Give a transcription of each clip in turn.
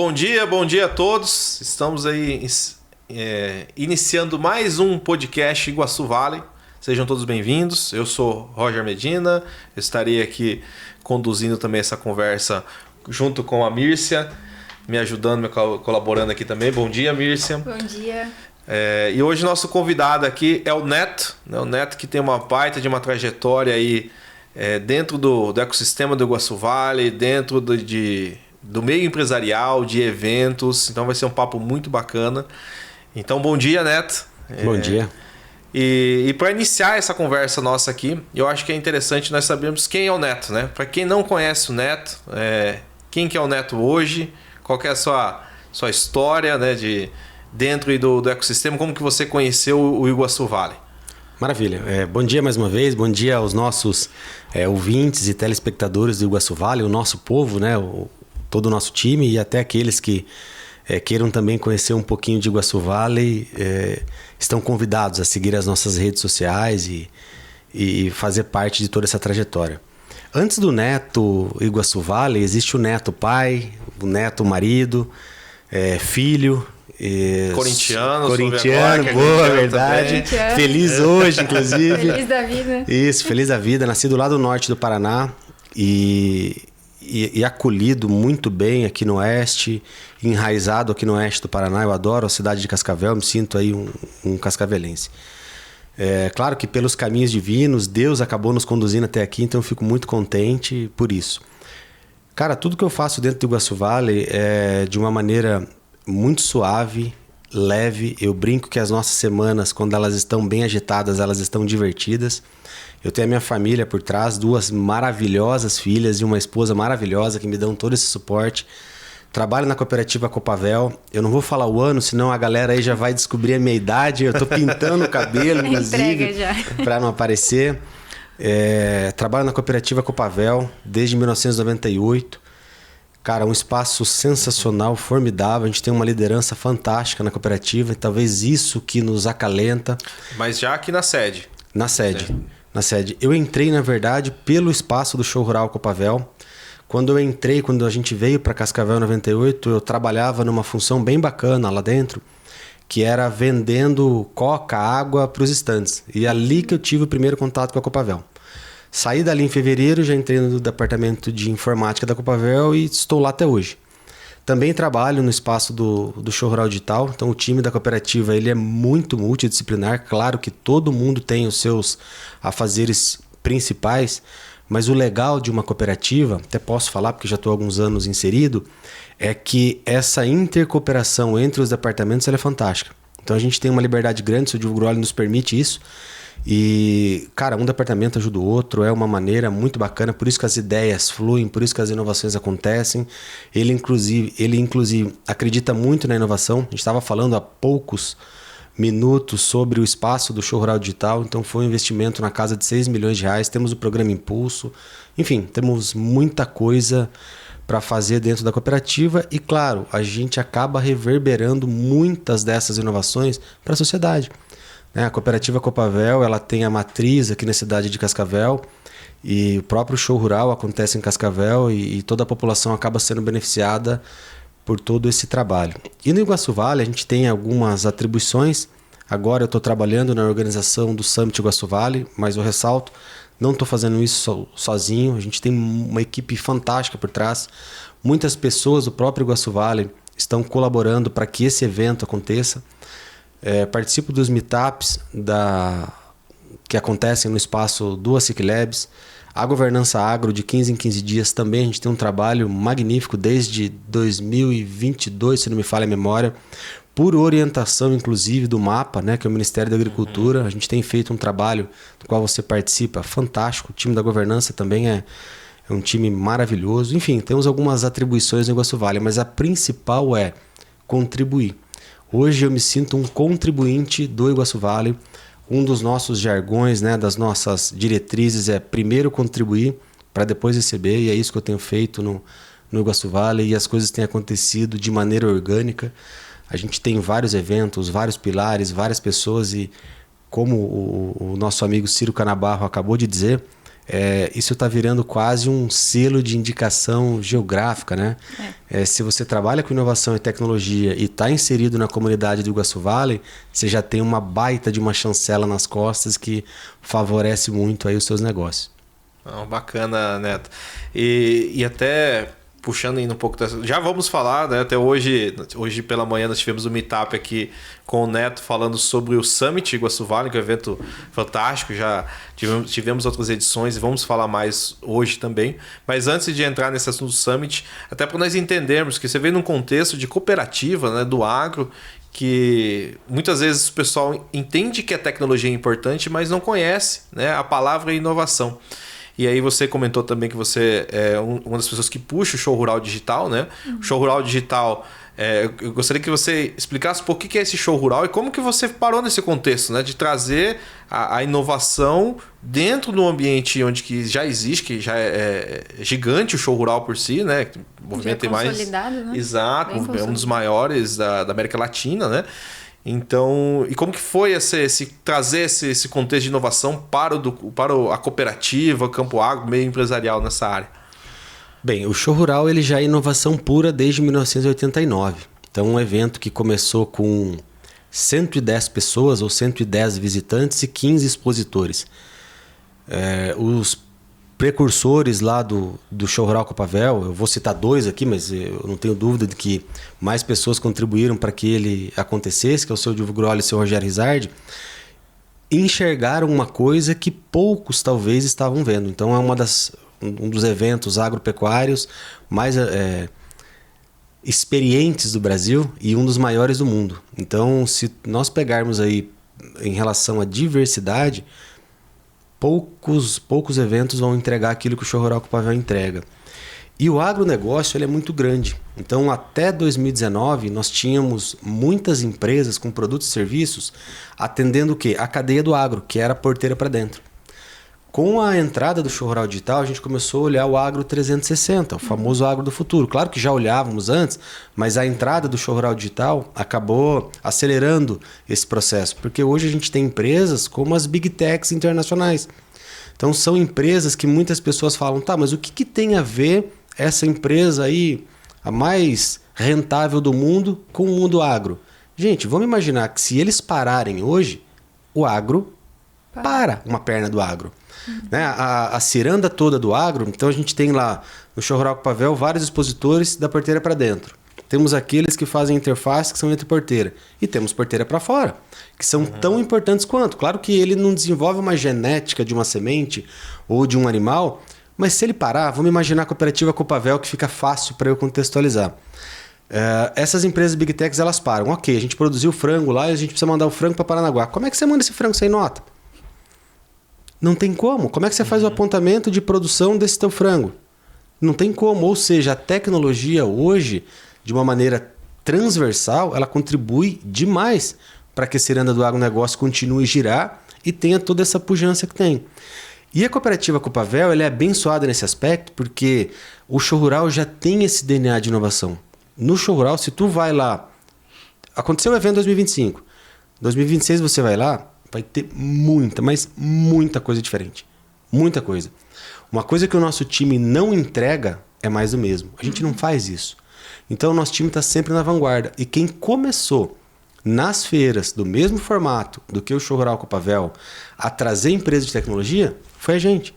Bom dia a todos. Estamos aí iniciando mais um podcast Iguaçu Valley. Sejam todos bem-vindos. Eu sou Roger Medina. Eu estarei aqui conduzindo também essa conversa junto com a Mírcia, me ajudando, me colaborando aqui também. Bom dia, Mírcia. Bom dia. E hoje nosso convidado aqui é o Neto, né? O Neto que tem uma baita de uma trajetória aí dentro do ecossistema do Iguaçu Valley, dentro do meio empresarial, de eventos. Então vai ser um papo muito bacana. Então, bom dia, Neto. Bom dia. E para iniciar essa conversa nossa aqui, eu acho que é interessante nós sabermos quem é o Neto, né? Para quem não conhece o Neto, quem que é o Neto hoje, qual que é a sua história, né, dentro do ecossistema, como que você conheceu o Iguaçu Valley? Maravilha. Bom dia mais uma vez, bom dia aos nossos ouvintes e telespectadores do Iguaçu Valley, o nosso povo, né? Todo o nosso time e até aqueles que queiram também conhecer um pouquinho de Iguaçu Valley, estão convidados a seguir as nossas redes sociais e fazer parte de toda essa trajetória. Antes do Neto Iguaçu Valley, existe o Neto pai, o Neto marido, filho. Corintiano, boa, verdade. Feliz hoje, inclusive. Feliz da vida. Isso, feliz da vida. Nascido lá do norte do Paraná e acolhido muito bem aqui no oeste, enraizado aqui no oeste do Paraná. Eu adoro a cidade de Cascavel, me sinto aí um cascavelense. Claro que pelos caminhos divinos, Deus acabou nos conduzindo até aqui, então eu fico muito contente por isso. Cara, tudo que eu faço dentro do Iguaçu Valley é de uma maneira muito suave, leve. Eu brinco que as nossas semanas, quando elas estão bem agitadas, elas estão divertidas. Eu tenho a minha família por trás, 2 maravilhosas filhas e uma esposa maravilhosa que me dão todo esse suporte. Trabalho na cooperativa Copavel. Eu não vou falar o ano, senão a galera aí já vai descobrir a minha idade. Eu tô pintando o cabelo, inclusive, para não aparecer. Trabalho na cooperativa Copavel desde 1998. Cara, um espaço sensacional, formidável. A gente tem uma liderança fantástica na cooperativa e talvez isso que nos acalenta. Mas já aqui na sede. Na sede. Eu entrei, na verdade, pelo espaço do Show Rural Copavel. Quando a gente veio para Cascavel em 98, eu trabalhava numa função bem bacana lá dentro, que era vendendo coca, água para os estandes. E ali que eu tive o primeiro contato com a Copavel. Saí dali em fevereiro, já entrei no departamento de informática da Copavel e estou lá até hoje. Também trabalho no espaço do Show Rural Digital, então o time da cooperativa ele é muito multidisciplinar. Claro que todo mundo tem os seus afazeres principais, mas o legal de uma cooperativa, até posso falar porque já estou há alguns anos inserido, é que essa intercooperação entre os departamentos ela é fantástica. Então a gente tem uma liberdade grande, o Diogo Groli nos permite isso. E, cara, um departamento ajuda o outro, é uma maneira muito bacana, por isso que as ideias fluem, por isso que as inovações acontecem. Ele inclusive acredita muito na inovação. A gente estava falando há poucos minutos sobre o espaço do Show Rural Digital, então foi um investimento na casa de 6 milhões de reais, temos o programa Impulso, enfim, temos muita coisa para fazer dentro da cooperativa e, claro, a gente acaba reverberando muitas dessas inovações para a sociedade. A cooperativa Copavel ela tem a matriz aqui na cidade de Cascavel e o próprio show rural acontece em Cascavel e toda a população acaba sendo beneficiada por todo esse trabalho. E no Iguaçu Valley a gente tem algumas atribuições. Agora eu estou trabalhando na organização do Summit Iguaçu Valley, mas eu ressalto, não estou fazendo isso sozinho. A gente tem uma equipe fantástica por trás. Muitas pessoas do próprio Iguaçu Valley estão colaborando para que esse evento aconteça. Participo dos meetups que acontecem no espaço do ASIC Labs. A governança agro de 15 em 15 dias também a gente tem um trabalho magnífico desde 2022, se não me falha a memória, por orientação inclusive do MAPA, né, que é o Ministério da Agricultura. A gente tem feito um trabalho do qual você participa, fantástico. O time da governança também é um time maravilhoso. Enfim, temos algumas atribuições no Iguaçu Valley, mas a principal é contribuir. Hoje eu me sinto um contribuinte do Iguaçu Valley. Um dos nossos jargões, né, das nossas diretrizes é primeiro contribuir para depois receber. E é isso que eu tenho feito no Iguaçu Valley e as coisas têm acontecido de maneira orgânica. A gente tem vários eventos, vários pilares, várias pessoas e como o nosso amigo Ciro Canabarro acabou de dizer, isso está virando quase um selo de indicação geográfica, né? Se você trabalha com inovação e tecnologia e está inserido na comunidade do Iguaçu Valley, você já tem uma baita de uma chancela nas costas que favorece muito aí os seus negócios. Bacana, Neto. E até puxando ainda um pouco dessa... Já vamos falar, né? Até hoje pela manhã nós tivemos um meetup aqui com o Neto falando sobre o Summit Iguaçu Valley, que é um evento fantástico. Já tivemos outras edições e vamos falar mais hoje também. Mas antes de entrar nesse assunto do Summit, até para nós entendermos que você vem num contexto de cooperativa, né, do agro, que muitas vezes o pessoal entende que a tecnologia é importante, mas não conhece, né, a palavra inovação. E aí você comentou também que você é uma das pessoas que puxa o Show Rural Digital, né? O Show Rural Digital, eu gostaria que você explicasse um pouco o que é esse Show Rural e como que você parou nesse contexto, né? De trazer a inovação dentro do ambiente onde que já existe, que já é gigante o Show Rural por si, né? O movimento é consolidado, mais... né? Exato, é um dos maiores da América Latina, né? Então, e como que foi trazer esse contexto de inovação para a cooperativa, o campo agro, meio empresarial nessa área? Bem, o Show Rural ele já é inovação pura desde 1989. Então, um evento que começou com 110 pessoas ou 110 visitantes e 15 expositores. Os precursores lá do Show Rural Copavel, eu vou citar 2 aqui, mas eu não tenho dúvida de que mais pessoas contribuíram para que ele acontecesse, que é o seu Dilvio Grolli e o seu Rogério Rizardi, enxergaram uma coisa que poucos talvez estavam vendo. Então é um dos eventos agropecuários mais experientes do Brasil e um dos maiores do mundo. Então, se nós pegarmos aí em relação à diversidade, poucos eventos vão entregar aquilo que o Show Rural Copavel entrega. E o agronegócio ele é muito grande. Então, até 2019, nós tínhamos muitas empresas com produtos e serviços atendendo o quê? A cadeia do agro, que era a porteira para dentro. Com a entrada do Show Rural Digital, a gente começou a olhar o Agro 360, o famoso agro do futuro. Claro que já olhávamos antes, mas a entrada do Show Rural Digital acabou acelerando esse processo, porque hoje a gente tem empresas como as Big Techs internacionais. Então são empresas que muitas pessoas falam, tá, mas o que tem a ver essa empresa aí, a mais rentável do mundo, com o mundo agro? Gente, vamos imaginar que se eles pararem hoje, o agro para uma perna do agro. Né? A ciranda toda do agro, então a gente tem lá no Show Rural Copavel vários expositores da porteira para dentro. Temos aqueles que fazem interface, que são entre porteira. E temos porteira para fora, que são tão importantes quanto. Claro que ele não desenvolve uma genética de uma semente ou de um animal, mas se ele parar, vamos imaginar a cooperativa Copavel, que fica fácil para eu contextualizar. Essas empresas Big Techs, elas param. Ok, a gente produziu frango lá e a gente precisa mandar o frango para Paranaguá. Como é que você manda esse frango sem nota? Não tem como. Como é que você faz o apontamento de produção desse teu frango? Não tem como. Ou seja, a tecnologia hoje, de uma maneira transversal, ela contribui demais para que a ciranda do agronegócio continue a girar e tenha toda essa pujança que tem. E a cooperativa Copavel ela é abençoada nesse aspecto porque o Show Rural já tem esse DNA de inovação. No Show Rural, se tu vai lá... Aconteceu o evento em 2025. Em 2026 você vai lá, vai ter muita coisa diferente. Muita coisa. Uma coisa que o nosso time não entrega é mais do mesmo. A gente não faz isso. Então o nosso time está sempre na vanguarda. E quem começou nas feiras do mesmo formato do que o Show Rural Copavel a trazer empresas de tecnologia foi a gente.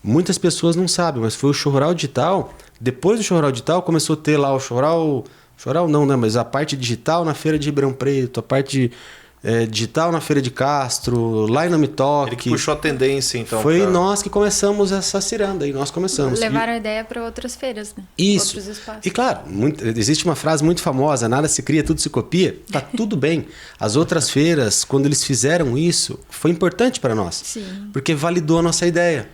Muitas pessoas não sabem, mas foi o Show Rural Digital. Depois do Show Rural Digital começou a ter lá o Show Rural não, né? Mas a parte digital na feira de Ribeirão Preto, a parte digital na feira de Castro, lá em Namitoque. Ele que puxou a tendência, então. Foi nós que começamos essa ciranda e nós começamos. Levaram a ideia para outras feiras, né? Isso. Outros espaços. E claro, existe uma frase muito famosa, nada se cria, tudo se copia. Tá tudo bem. As outras feiras, quando eles fizeram isso, foi importante para nós. Sim. Porque validou a nossa ideia.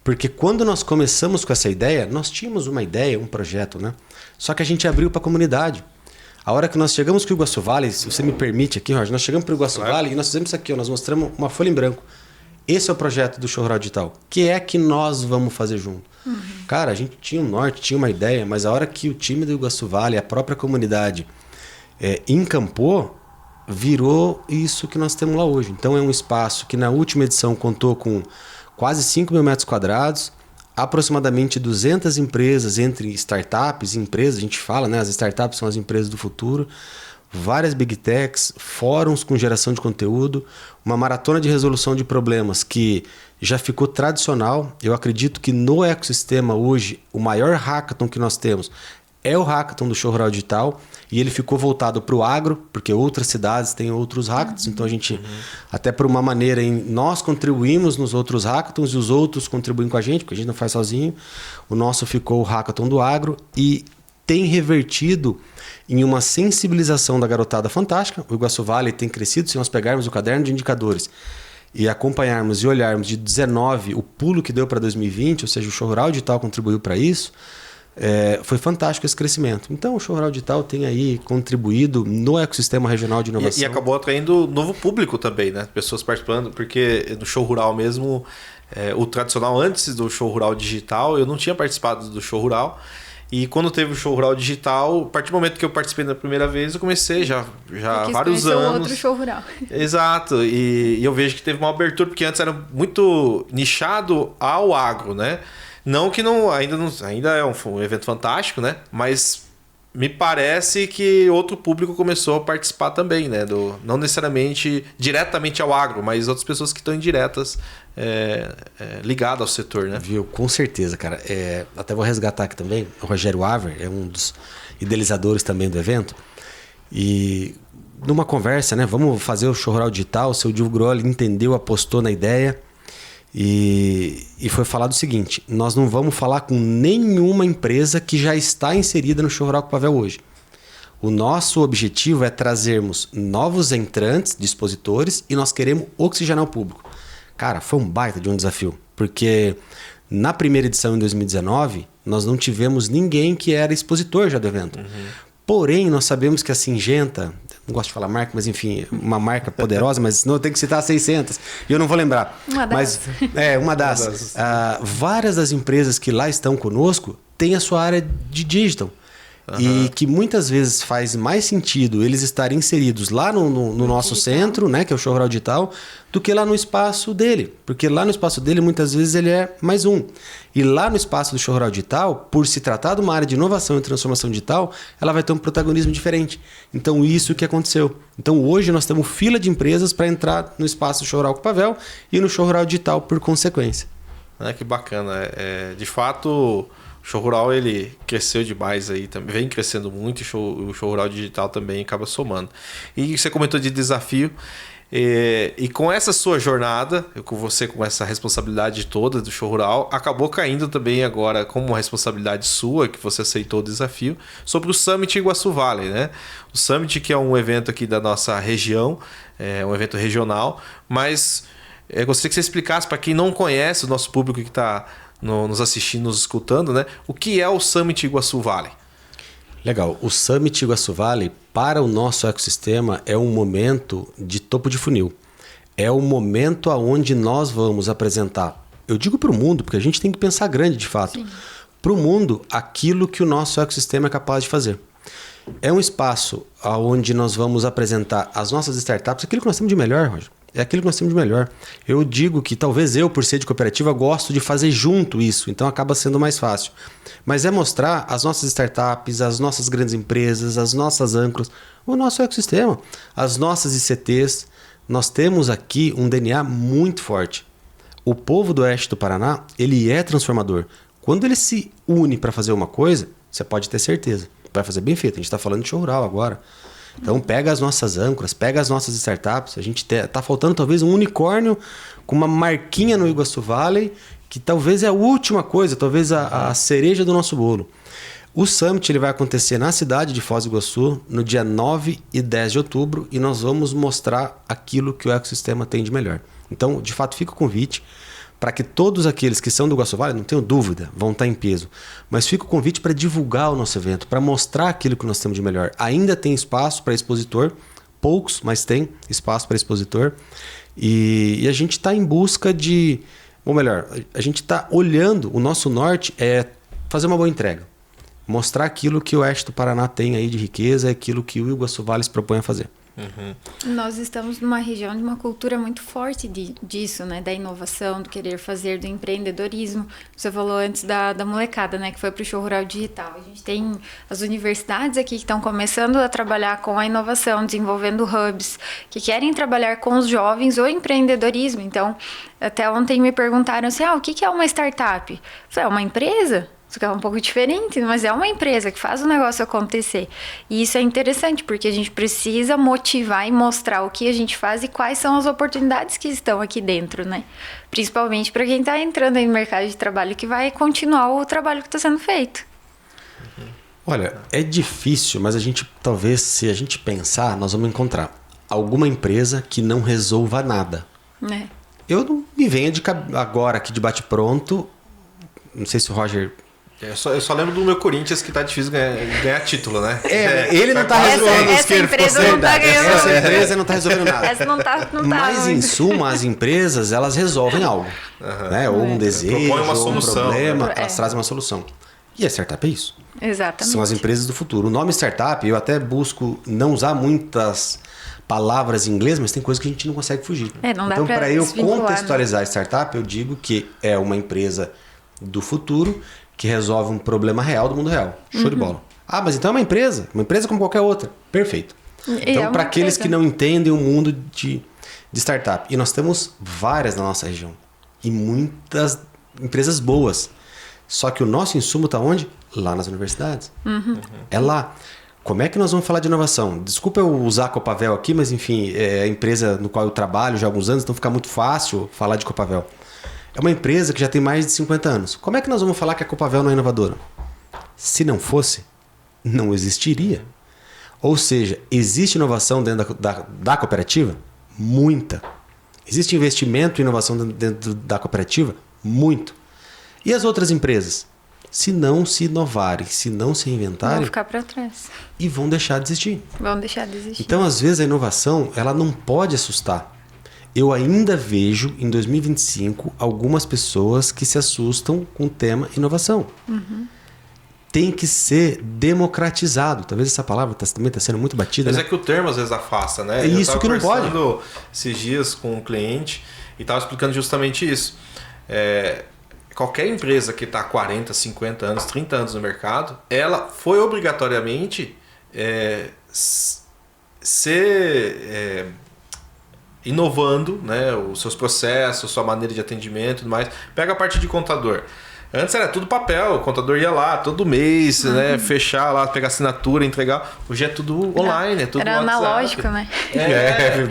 Porque quando nós começamos com essa ideia, nós tínhamos uma ideia, um projeto, né? Só que a gente abriu para a comunidade. A hora que nós chegamos com o Iguaçu Valley, se você me permite aqui, Roger, nós chegamos para o Iguaçu Valley e nós fizemos isso aqui, ó, nós mostramos uma folha em branco. Esse é o projeto do Show Rural Digital. O que é que nós vamos fazer junto? Cara, a gente tinha um norte, tinha uma ideia, mas a hora que o time do Iguaçu Valley, a própria comunidade, encampou, virou isso que nós temos lá hoje. Então é um espaço que na última edição contou com quase 5 mil metros quadrados, aproximadamente 200 empresas, entre startups e empresas, a gente fala, né? As startups são as empresas do futuro, várias big techs, fóruns com geração de conteúdo, uma maratona de resolução de problemas que já ficou tradicional. Eu acredito que no ecossistema hoje, o maior hackathon que nós temos é o hackathon do Show Rural Digital, e ele ficou voltado para o agro, porque outras cidades têm outros hackathons, então a gente, até por uma maneira, nós contribuímos nos outros hackathons e os outros contribuem com a gente, porque a gente não faz sozinho. O nosso ficou o hackathon do agro e tem revertido em uma sensibilização da garotada fantástica. O Iguaçu Valley tem crescido. Se nós pegarmos o caderno de indicadores e acompanharmos e olharmos de 19 o pulo que deu para 2020, ou seja, o Show Rural Digital contribuiu para isso, foi fantástico esse crescimento. Então o Show Rural Digital tem aí contribuído no ecossistema regional de inovação. E acabou atraindo novo público também, né? Pessoas participando, porque no Show Rural mesmo, o tradicional antes do Show Rural Digital, eu não tinha participado do Show Rural. E quando teve o Show Rural Digital, a partir do momento que eu participei da primeira vez, eu comecei já há vários anos. Outro Show Rural. Exato. E eu vejo que teve uma abertura, porque antes era muito nichado ao agro, né? Não que ainda é um evento fantástico, né? Mas me parece que outro público começou a participar também, né? Não necessariamente diretamente ao agro, mas outras pessoas que estão indiretas ligadas ao setor, né? Viu? Com certeza, cara. Até vou resgatar aqui também. O Rogério Aver é um dos idealizadores também do evento. E numa conversa, né? Vamos fazer o Show Rural Digital. O seu Diogo Grolli entendeu, apostou na ideia. E foi falado o seguinte: nós não vamos falar com nenhuma empresa que já está inserida no Show Rural Copavel hoje. O nosso objetivo é trazermos novos entrantes, dispositores, e nós queremos oxigenar o público. Cara, foi um baita de um desafio, porque na primeira edição em 2019 nós não tivemos ninguém que era expositor já do evento. Porém, nós sabemos que a Syngenta, não gosto de falar marca, mas enfim, uma marca poderosa, mas não, eu tenho que citar 600, e eu não vou lembrar. Uma das. Várias das empresas que lá estão conosco têm a sua área de digital. E que muitas vezes faz mais sentido eles estarem inseridos lá no nosso centro, né, que é o Show Rural Digital, do que lá no espaço dele. Porque lá no espaço dele, muitas vezes, ele é mais um. E lá no espaço do Show Rural Digital, por se tratar de uma área de inovação e transformação digital, ela vai ter um protagonismo diferente. Então, isso que aconteceu. Então, hoje, nós temos fila de empresas para entrar no espaço do Show Rural Copavel e no Show Rural Digital, por consequência. Que bacana. De fato, o Show Rural ele cresceu demais aí, também vem crescendo muito, o Show Rural Digital também acaba somando. E você comentou de desafio, e com essa sua jornada, com você com essa responsabilidade toda do Show Rural, acabou caindo também agora como uma responsabilidade sua, que você aceitou o desafio, sobre o Summit Iguaçu Valley, né? O Summit, que é um evento aqui da nossa região, um evento regional, mas gostaria que você explicasse para quem não conhece, o nosso público que está nos assistindo, nos escutando, né? O que é o Summit Iguaçu Valley? Legal. O Summit Iguaçu Valley, para o nosso ecossistema, é um momento de topo de funil. É o momento onde nós vamos apresentar, eu digo para o mundo, porque a gente tem que pensar grande de fato, para o mundo aquilo que o nosso ecossistema é capaz de fazer. É um espaço onde nós vamos apresentar as nossas startups, aquilo que nós temos de melhor, Roger. É aquilo que nós temos de melhor. Eu digo que talvez eu, por ser de cooperativa, gosto de fazer junto isso. Então acaba sendo mais fácil. Mas é mostrar as nossas startups, as nossas grandes empresas, as nossas âncoras, o nosso ecossistema, as nossas ICTs. Nós temos aqui um DNA muito forte. O povo do oeste do Paraná, ele é transformador. Quando ele se une para fazer uma coisa, você pode ter certeza. Vai fazer bem feito. A gente está falando de Show Rural agora. Então pega as nossas âncoras, pega as nossas startups. A gente tá faltando talvez um unicórnio com uma marquinha no Iguaçu Valley, que talvez é a última coisa, talvez a cereja do nosso bolo. O Summit ele vai acontecer na cidade de Foz do Iguaçu no dia 9 e 10 de outubro e nós vamos mostrar aquilo que o ecossistema tem de melhor. Então, de fato, fica o convite para que todos aqueles que são do Iguaçu Valley, não tenho dúvida, vão estar em peso. Mas fica o convite para divulgar o nosso evento, para mostrar aquilo que nós temos de melhor. Ainda tem espaço para expositor, poucos, mas tem espaço para expositor. E a gente está em busca de... Ou melhor, a gente está olhando, o nosso norte é fazer uma boa entrega. Mostrar aquilo que o oeste do Paraná tem aí de riqueza, aquilo que o Iguaçu Valley se propõe a fazer. Nós estamos numa região de uma cultura muito forte disso, né? Da inovação, do querer fazer, do empreendedorismo. Você falou antes da molecada, né? Que foi para o show rural digital. A gente tem as universidades aqui que estão começando a trabalhar com a inovação, desenvolvendo hubs, que querem trabalhar com os jovens o empreendedorismo. Então, até ontem me perguntaram assim, o que é uma startup? Eu falei, é uma empresa? Isso é um pouco diferente, mas é uma empresa que faz o negócio acontecer. E isso é interessante, porque a gente precisa motivar e mostrar o que a gente faz e quais são as oportunidades que estão aqui dentro, né? Principalmente para quem está entrando aí no mercado de trabalho, que vai continuar o trabalho que está sendo feito. Olha, é difícil, mas talvez, se a gente pensar, nós vamos encontrar alguma empresa que não resolva nada. Né? Eu não me venho agora aqui de bate-pronto, não sei se o Roger... Eu só lembro do meu Corinthians que tá difícil ganhar título, né? Ele não tá resolvendo. Essa empresa não tá ganhando. Essa empresa não tá resolvendo nada. Essa não tá Mas, em suma, as empresas, elas resolvem algo. Né? Ou um desejo, propõe uma ou um solução, problema, né? elas trazem uma solução. E a startup é isso. Exatamente. São as empresas do futuro. O nome startup, eu até busco não usar muitas palavras em inglês, mas tem coisas que a gente não consegue fugir. Não dá então, para eu desvincular, contextualizar a startup, eu digo que é uma empresa do futuro que resolve um problema real do mundo real. Show de bola. Mas então é uma empresa como qualquer outra. Perfeito. Então, para aqueles que não entendem o mundo de startup, e nós temos várias na nossa região, e muitas empresas boas. Só que o nosso insumo está onde? Lá nas universidades. É lá. Como é que nós vamos falar de inovação? Desculpa eu usar a Copavel aqui, mas enfim, é a empresa no qual eu trabalho já há alguns anos, então fica muito fácil falar de Copavel. É uma empresa que já tem mais de 50 anos. Como é que nós vamos falar que a Copavel não é inovadora? Se não fosse, não existiria. Ou seja, existe inovação dentro da cooperativa? Muita. Existe investimento e inovação dentro da cooperativa? Muito. E as outras empresas? Se não se inovarem, se não se reinventarem... Vão ficar para trás. E vão deixar de existir. Vão deixar de existir. Então, às vezes, a inovação ela não pode assustar. Eu ainda vejo, em 2025, algumas pessoas que se assustam com o tema inovação. Tem que ser democratizado. Talvez essa palavra também está sendo muito batida. Mas né? é que o termo às vezes afasta, né? É isso que não pode. Eu estava conversando esses dias com um cliente e estava explicando justamente isso. Qualquer empresa que está há 40, 50 anos, 30 anos no mercado, ela foi obrigatoriamente ser... inovando, né, os seus processos, sua maneira de atendimento e tudo mais. Pega a parte de contador. Antes era tudo papel, o contador ia lá todo mês, né, fechar lá, pegar assinatura, entregar. Hoje é tudo online, é tudo Era WhatsApp. analógico, né?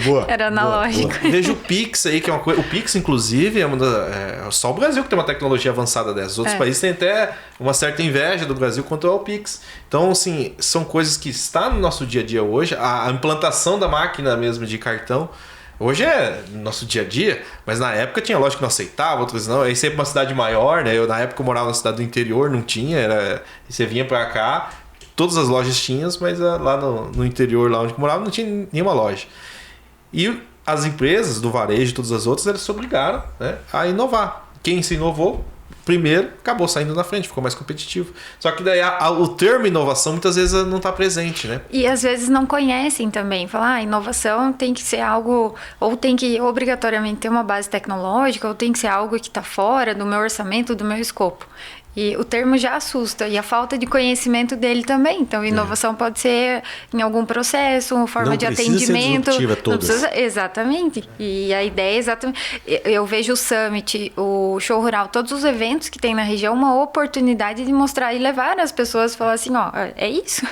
Boa. Era analógico. Boa. Veja o Pix aí, que é uma coisa. O Pix, inclusive, é só o Brasil que tem uma tecnologia avançada dessa. Os outros países têm até uma certa inveja do Brasil quanto ao Pix. Então, assim, são coisas que estão no nosso dia a dia hoje. A implantação da máquina mesmo de cartão. Hoje é nosso dia a dia, mas na época tinha loja que não aceitava, outras não. Aí sempre uma cidade maior, né? Na época eu morava na cidade do interior, não tinha. Você vinha pra cá, todas as lojas tinham, mas lá no interior, lá onde eu morava, não tinha nenhuma loja. E as empresas do varejo e todas as outras, elas se obrigaram, né, a inovar. Quem se inovou primeiro acabou saindo na frente, ficou mais competitivo. Só que daí o termo inovação muitas vezes não está presente, né? E às vezes não conhecem também. Falar, inovação tem que ser algo, ou tem que obrigatoriamente ter uma base tecnológica, ou tem que ser algo que está fora do meu orçamento, do meu escopo. E o termo já assusta. E a falta de conhecimento dele também. Então, inovação pode ser em algum processo, uma forma não de precisa atendimento. Ser disruptiva, todas. Não precisa, exatamente. E a ideia é exatamente... Eu vejo o Summit, o Show Rural, todos os eventos que tem na região, uma oportunidade de mostrar e levar as pessoas a falar assim, é isso.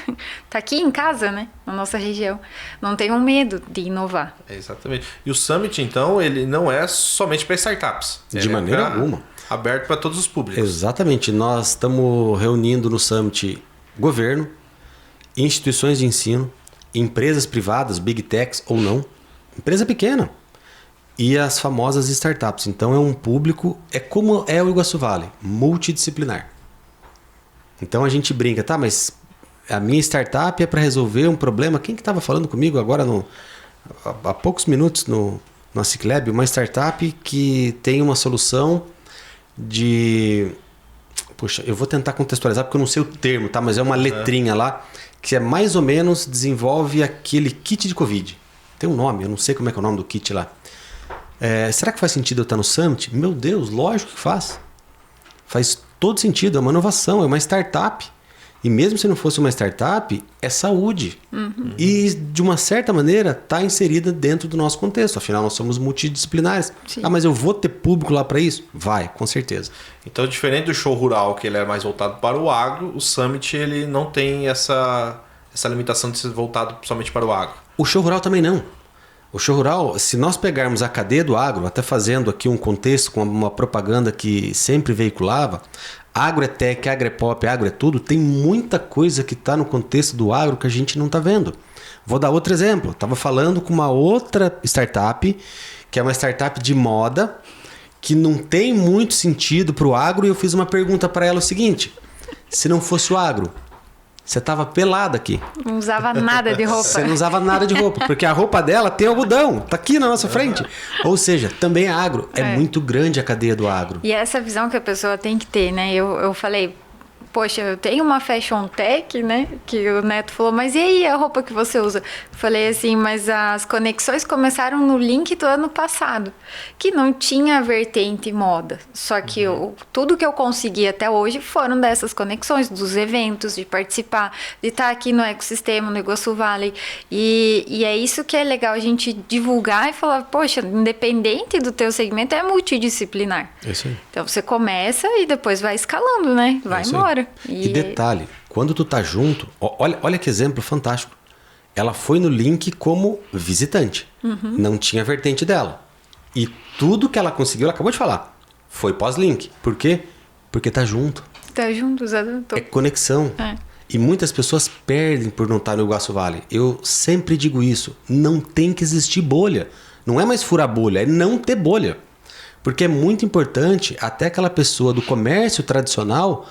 Tá aqui em casa, né? Na nossa região. Não tenham medo de inovar. Exatamente. E o Summit, então, ele não é somente para startups. De maneira alguma. Aberto para todos os públicos. Exatamente. Nós estamos reunindo no Summit governo, instituições de ensino, empresas privadas, big techs ou não, empresa pequena e as famosas startups. Então é um público, é como é o Iguaçu Valley, multidisciplinar. Então a gente brinca, mas a minha startup é para resolver um problema. Quem que estava falando comigo agora há poucos minutos no Ciclab? Uma startup que tem uma solução Puxa, eu vou tentar contextualizar porque eu não sei o termo, tá? Mas é uma letrinha lá que é mais ou menos desenvolve aquele kit de Covid. Tem um nome, eu não sei como é que é o nome do kit lá. Será que faz sentido eu estar no Summit? Meu Deus, lógico que faz. Faz todo sentido, é uma inovação, é uma startup. E mesmo se não fosse uma startup, é saúde. E, de uma certa maneira, está inserida dentro do nosso contexto. Afinal, nós somos multidisciplinares. Sim. Mas eu vou ter público lá para isso? Vai, com certeza. Então, diferente do show rural, que ele é mais voltado para o agro, o Summit ele não tem essa limitação de ser voltado somente para o agro. O show rural também não. O show rural, se nós pegarmos a cadeia do agro, até fazendo aqui um contexto com uma propaganda que sempre veiculava, agro é tech, agro é pop, agro é tudo, tem muita coisa que está no contexto do agro que a gente não está vendo. Vou dar outro exemplo. Estava falando com uma outra startup, que é uma startup de moda, que não tem muito sentido para o agro, e eu fiz uma pergunta para ela o seguinte: se não fosse o agro, você tava pelada aqui. Não usava nada de roupa. Você não usava nada de roupa, porque a roupa dela tem algodão, tá aqui na nossa frente. Ou seja, também é agro. É muito grande a cadeia do agro. E essa visão que a pessoa tem que ter, né? Eu falei, poxa, eu tenho uma fashion tech, né? Que o Neto falou, mas e aí a roupa que você usa? Eu falei assim, mas as conexões começaram no link do ano passado, que não tinha vertente moda. Só que tudo que eu consegui até hoje foram dessas conexões, dos eventos, de participar, de estar aqui no ecossistema, no Iguaçu Valley. E é isso que é legal a gente divulgar e falar, poxa, independente do teu segmento, é multidisciplinar. É isso aí. Então você começa e depois vai escalando, né? Vai embora. E detalhe, quando tu tá junto, olha que exemplo fantástico. Ela foi no link como visitante. Não tinha vertente dela. E tudo que ela conseguiu, ela acabou de falar, foi pós-link. Por quê? Porque tá junto. Tá junto, exatamente. É conexão. E muitas pessoas perdem por não estar no Iguaçu Valley. Eu sempre digo isso. Não tem que existir bolha. Não é mais furar bolha, é não ter bolha. Porque é muito importante até aquela pessoa do comércio tradicional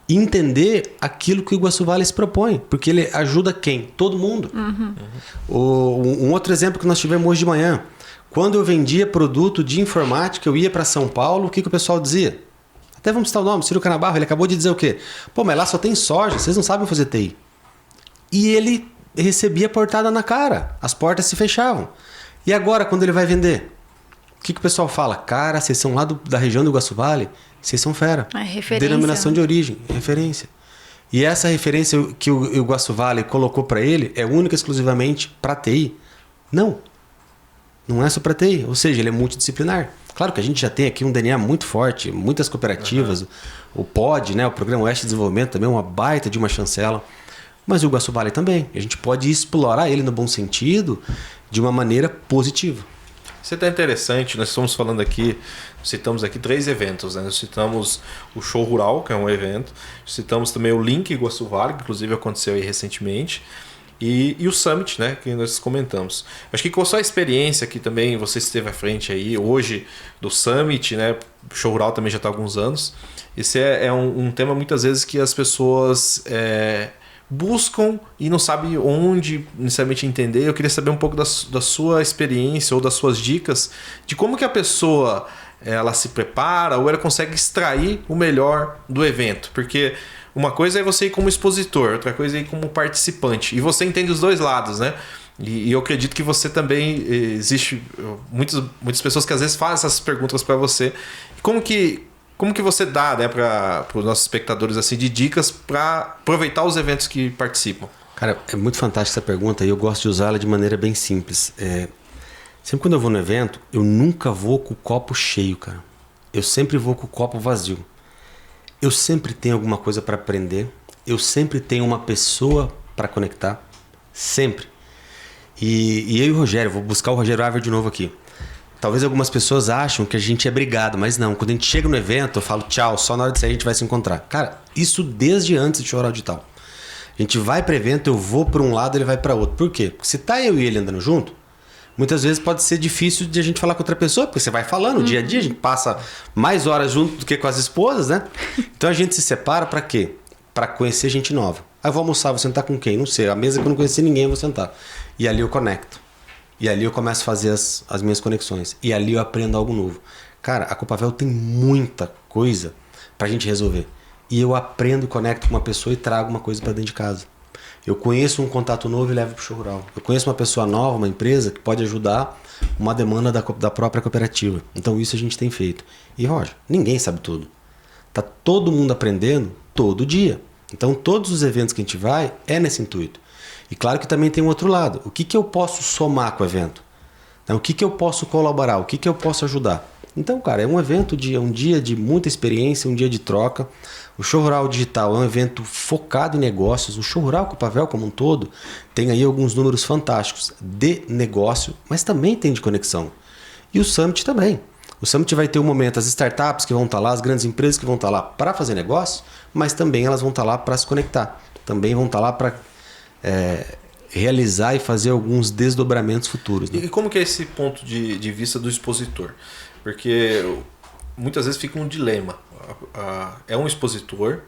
entender aquilo que o Iguaçu Valley se propõe. Porque ele ajuda quem? Todo mundo. Um outro exemplo que nós tivemos hoje de manhã. Quando eu vendia produto de informática, eu ia para São Paulo, o que o pessoal dizia? Até vamos citar o nome, Ciro Canabarro, ele acabou de dizer o quê? Pô, mas lá só tem soja, vocês não sabem fazer TI. E ele recebia portada na cara, as portas se fechavam. E agora, quando ele vai vender? O que o pessoal fala? Cara, vocês são lá da região do Iguaçu Valley, vocês são fera. É referência. Denominação de origem, referência. E essa referência que o Iguaçu Valley colocou para ele é única e exclusivamente para TI? Não. Não é só para TI, ou seja, ele é multidisciplinar. Claro que a gente já tem aqui um DNA muito forte, muitas cooperativas, o POD, né, o Programa Oeste de Desenvolvimento também é uma baita de uma chancela, mas o Iguaçu Valley também. A gente pode explorar ele no bom sentido, de uma maneira positiva. Isso é até interessante, nós estamos falando aqui, citamos aqui 3 eventos, né? Nós citamos o Show Rural, que é um evento, citamos também o Link Iguaçu Valley, que inclusive aconteceu aí recentemente, e o Summit, né, que nós comentamos. Acho que com a sua experiência que também você esteve à frente aí hoje do Summit, né, o Show Rural também já está há alguns anos, esse é um tema muitas vezes que as pessoas buscam e não sabem onde necessariamente entender. Eu queria saber um pouco da sua experiência ou das suas dicas de como que a pessoa ela se prepara ou ela consegue extrair o melhor do evento, porque uma coisa é você ir como expositor, outra coisa é ir como participante. E você entende os dois lados, né? E eu acredito que você também... Existe muitas pessoas que às vezes fazem essas perguntas para você. Como que você dá, né, para os nossos espectadores assim, de dicas para aproveitar os eventos que participam? Cara, é muito fantástica essa pergunta e eu gosto de usá-la de maneira bem simples. Sempre quando eu vou no evento, eu nunca vou com o copo cheio, cara. Eu sempre vou com o copo vazio. Eu sempre tenho alguma coisa para aprender. Eu sempre tenho uma pessoa para conectar. Sempre. E eu e o Rogério, vou buscar o Rogério Ávila de novo aqui. Talvez algumas pessoas acham que a gente é brigado, mas não. Quando a gente chega no evento, eu falo tchau, só na hora de sair a gente vai se encontrar. Cara, isso desde antes de Show Digital. A gente vai para evento, eu vou para um lado, ele vai para outro. Por quê? Porque se tá eu e ele andando junto, muitas vezes pode ser difícil de a gente falar com outra pessoa, porque você vai falando, dia a dia a gente passa mais horas junto do que com as esposas, né? Então a gente se separa para quê? Para conhecer gente nova. Aí eu vou almoçar, vou sentar com quem? Não sei. A mesa que eu não conheci ninguém, eu vou sentar. E ali eu conecto. E ali eu começo a fazer as minhas conexões. E ali eu aprendo algo novo. Cara, a Copavel tem muita coisa pra gente resolver. E eu aprendo, conecto com uma pessoa e trago uma coisa pra dentro de casa. Eu conheço um contato novo e levo para o show rural. Eu conheço uma pessoa nova, uma empresa que pode ajudar uma demanda da própria cooperativa. Então isso a gente tem feito. E Roger, ninguém sabe tudo. Tá todo mundo aprendendo todo dia. Então todos os eventos que a gente vai é nesse intuito. E claro que também tem um outro lado. O que eu posso somar com o evento? O que eu posso colaborar? O que eu posso ajudar? Então, cara, é um evento um dia de muita experiência, um dia de troca. O Show Rural Digital é um evento focado em negócios. O Show Rural Copavel como um todo tem aí alguns números fantásticos de negócio, mas também tem de conexão. E o Summit também. O Summit vai ter um momento, as startups que vão estar lá, as grandes empresas que vão estar lá para fazer negócio, mas também elas vão estar lá para se conectar. Também vão estar lá para realizar e fazer alguns desdobramentos futuros. Né? E como que é esse ponto de vista do expositor? Porque muitas vezes fica um dilema. É um expositor,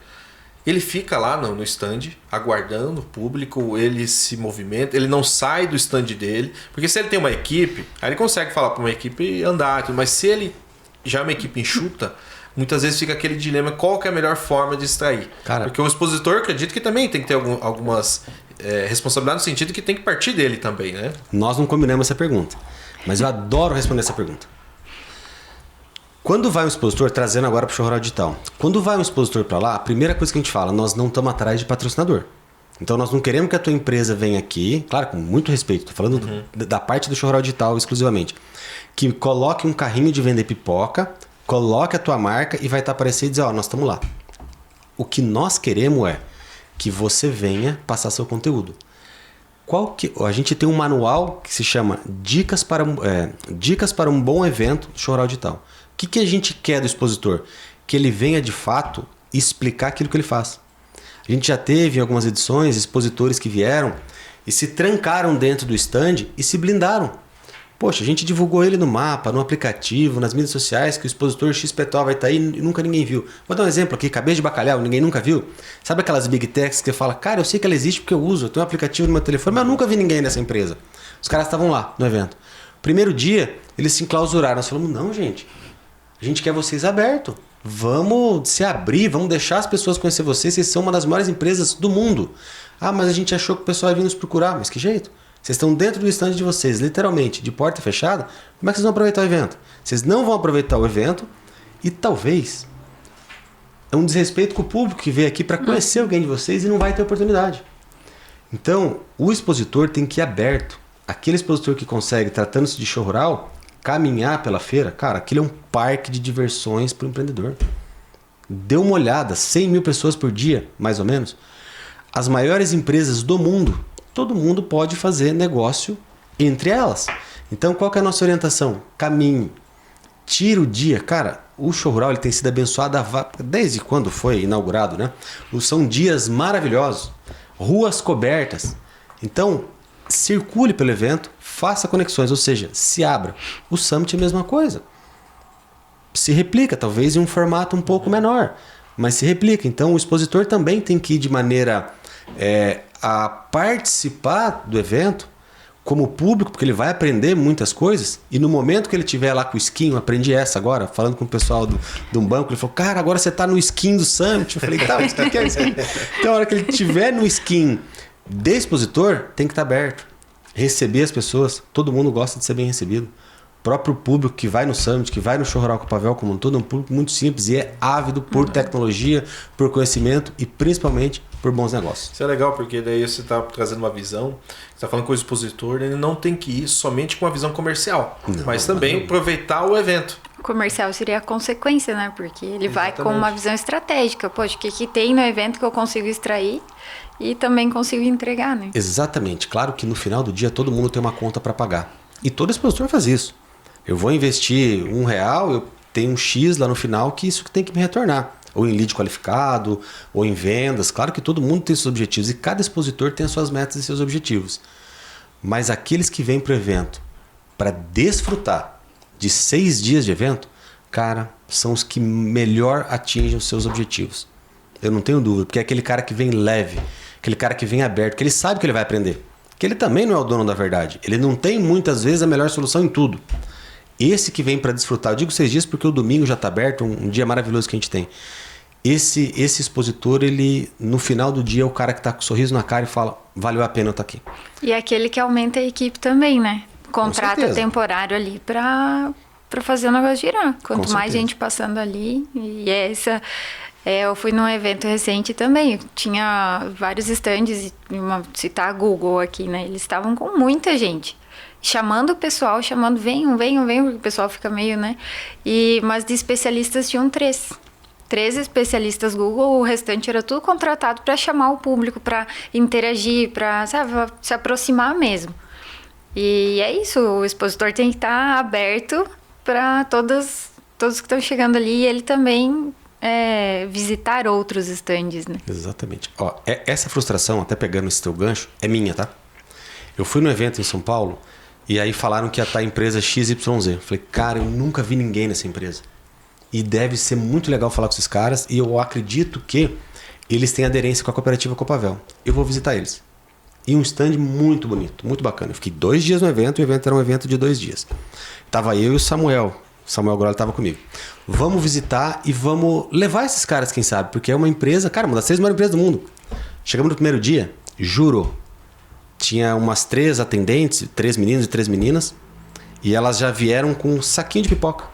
ele fica lá no stand, aguardando o público, ele se movimenta, ele não sai do stand dele, porque se ele tem uma equipe, aí ele consegue falar para uma equipe andar, mas se ele já é uma equipe enxuta, muitas vezes fica aquele dilema, qual que é a melhor forma de extrair? Cara, porque o expositor, acredito que também tem que ter algumas responsabilidades no sentido que tem que partir dele também, né? Nós não combinamos essa pergunta, mas eu adoro responder essa pergunta. Quando vai um expositor, trazendo agora para o Show Rural Digital, quando vai um expositor para lá, a primeira coisa que a gente fala, nós não estamos atrás de patrocinador. Então nós não queremos que a tua empresa venha aqui, claro, com muito respeito, estou falando da parte do Show Rural Digital exclusivamente, que coloque um carrinho de vender pipoca, coloque a tua marca e vai estar aparecendo e dizer, nós estamos lá. O que nós queremos é que você venha passar seu conteúdo. A gente tem um manual que se chama Dicas para um bom evento do Show Rural Digital. O que a gente quer do expositor? Que ele venha de fato explicar aquilo que ele faz. A gente já teve em algumas edições expositores que vieram e se trancaram dentro do stand e se blindaram. Poxa, a gente divulgou ele no mapa, no aplicativo, nas mídias sociais, que o expositor XPTO vai estar aí e nunca ninguém viu. Vou dar um exemplo aqui, cabeça de bacalhau, ninguém nunca viu. Sabe aquelas big techs que fala, cara, eu sei que ela existe porque eu uso, eu tenho um aplicativo no meu telefone, mas eu nunca vi ninguém nessa empresa. Os caras estavam lá no evento. Primeiro dia, eles se enclausuraram. Nós falamos, não, gente, a gente quer vocês abertos. Vamos se abrir, vamos deixar as pessoas conhecer vocês. Vocês são uma das maiores empresas do mundo. Ah, mas a gente achou que o pessoal ia vir nos procurar. Mas que jeito? Vocês estão dentro do stand de vocês, literalmente, de porta fechada. Como é que vocês vão aproveitar o evento? Vocês não vão aproveitar o evento e talvez é um desrespeito com o público que veio aqui para conhecer alguém de vocês e não vai ter oportunidade. Então, o expositor tem que ir aberto. Aquele expositor que consegue, tratando-se de show rural, caminhar pela feira, cara, aquilo é um parque de diversões para o empreendedor. Dê uma olhada, 100 mil pessoas por dia, mais ou menos. As maiores empresas do mundo, todo mundo pode fazer negócio entre elas. Então, qual que é a nossa orientação? Caminhe, tira o dia. Cara, o Show Rural ele tem sido abençoado desde quando foi inaugurado, né? São dias maravilhosos, ruas cobertas. Então, circule pelo evento, faça conexões, ou seja, se abra. O Summit é a mesma coisa. Se replica, talvez em um formato um pouco menor, mas se replica. Então o expositor também tem que ir de maneira a participar do evento como público, porque ele vai aprender muitas coisas, e no momento que ele estiver lá com o skin, eu aprendi essa agora, falando com o pessoal de um banco, ele falou, cara, agora você está no skin do Summit. Eu falei, tá, mas o que é skin? Então a hora que ele estiver no skin de expositor, tem que estar aberto. Receber as pessoas, todo mundo gosta de ser bem recebido. O próprio público que vai no Summit, que vai no Show Rural Copavel como um todo, é um público muito simples e é ávido por tecnologia, por conhecimento e principalmente por bons negócios. Isso é legal, porque daí você está trazendo uma visão, você está falando com o expositor, ele não tem que ir somente com uma visão comercial, mas também aproveitar o evento. O comercial seria a consequência, né? Porque ele vai com uma visão estratégica. Poxa, o que tem no evento que eu consigo extrair e também consigo entregar, né? Exatamente. Claro que no final do dia todo mundo tem uma conta para pagar. E todo expositor faz isso. Eu vou investir R$1, eu tenho um X lá no final que isso tem que me retornar. Ou em lead qualificado, ou em vendas. Claro que todo mundo tem seus objetivos e cada expositor tem as suas metas e seus objetivos. Mas aqueles que vêm para o evento para desfrutar de 6 dias de evento, cara, são os que melhor atingem os seus objetivos. Eu não tenho dúvida, porque é aquele cara que vem leve, aquele cara que vem aberto, que ele sabe que ele vai aprender. Que ele também não é o dono da verdade. Ele não tem muitas vezes a melhor solução em tudo. Esse que vem para desfrutar, eu digo 6 dias porque o domingo já está aberto, um dia maravilhoso que a gente tem. esse expositor, ele no final do dia é o cara que está com um sorriso na cara e fala, valeu a pena eu estar aqui. E é aquele que aumenta a equipe também, né? Contrata temporário ali para fazer o negócio girar. Quanto mais gente passando ali. E eu fui num evento recente também. Tinha vários stands, citar a Google aqui, né? Eles estavam com muita gente. Chamando o pessoal, venham, porque o pessoal fica meio, né? Mas de especialistas tinham 3 especialistas Google, o restante era tudo contratado para chamar o público, para interagir, para se aproximar mesmo. E é isso, o expositor tem que estar aberto para todos que estão chegando ali e ele também visitar outros stands, né? Exatamente. Ó, essa frustração, até pegando esse teu gancho, é minha, tá? Eu fui no evento em São Paulo e aí falaram que ia estar a empresa XYZ. Eu falei, cara, eu nunca vi ninguém nessa empresa. E deve ser muito legal falar com esses caras. E eu acredito que eles têm aderência com a cooperativa Copavel. Eu vou visitar eles. E um stand muito bonito, muito bacana. Eu fiquei 2 dias no evento. O evento era um evento de 2 dias. Tava eu e o Samuel. O Samuel Grola estava comigo. Vamos visitar e vamos levar esses caras, quem sabe. Porque é uma empresa, cara, uma das 6 maiores empresas do mundo. Chegamos no primeiro dia, juro. Tinha umas 3 atendentes, 3 meninos e 3 meninas. E elas já vieram com um saquinho de pipoca.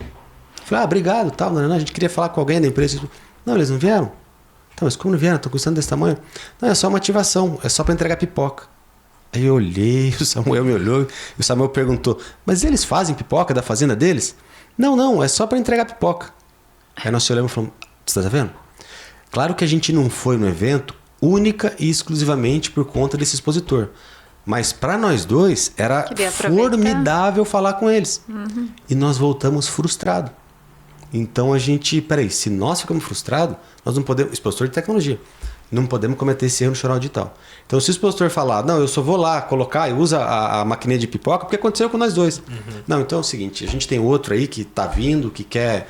Falei, obrigado, tal, não, a gente queria falar com alguém da empresa. Não, eles não vieram? Tá, mas como não vieram? Estão custando desse tamanho? Não, é só uma ativação, é só para entregar pipoca. Aí eu olhei, o Samuel me olhou, e o Samuel perguntou, mas eles fazem pipoca da fazenda deles? Não, é só para entregar pipoca. Aí nós olhamos e falamos, você tá vendo? Claro que a gente não foi no evento única e exclusivamente por conta desse expositor. Mas para nós dois era formidável falar com eles. Uhum. E nós voltamos frustrados. Então a gente, peraí, se nós ficamos frustrados, nós não podemos, expositor de tecnologia, não podemos cometer esse erro no jornal digital. Então se o expositor falar, não, eu só vou lá colocar e usa a maquininha de pipoca, porque aconteceu com nós dois. Uhum. Não, então é o seguinte, a gente tem outro aí que está vindo, que quer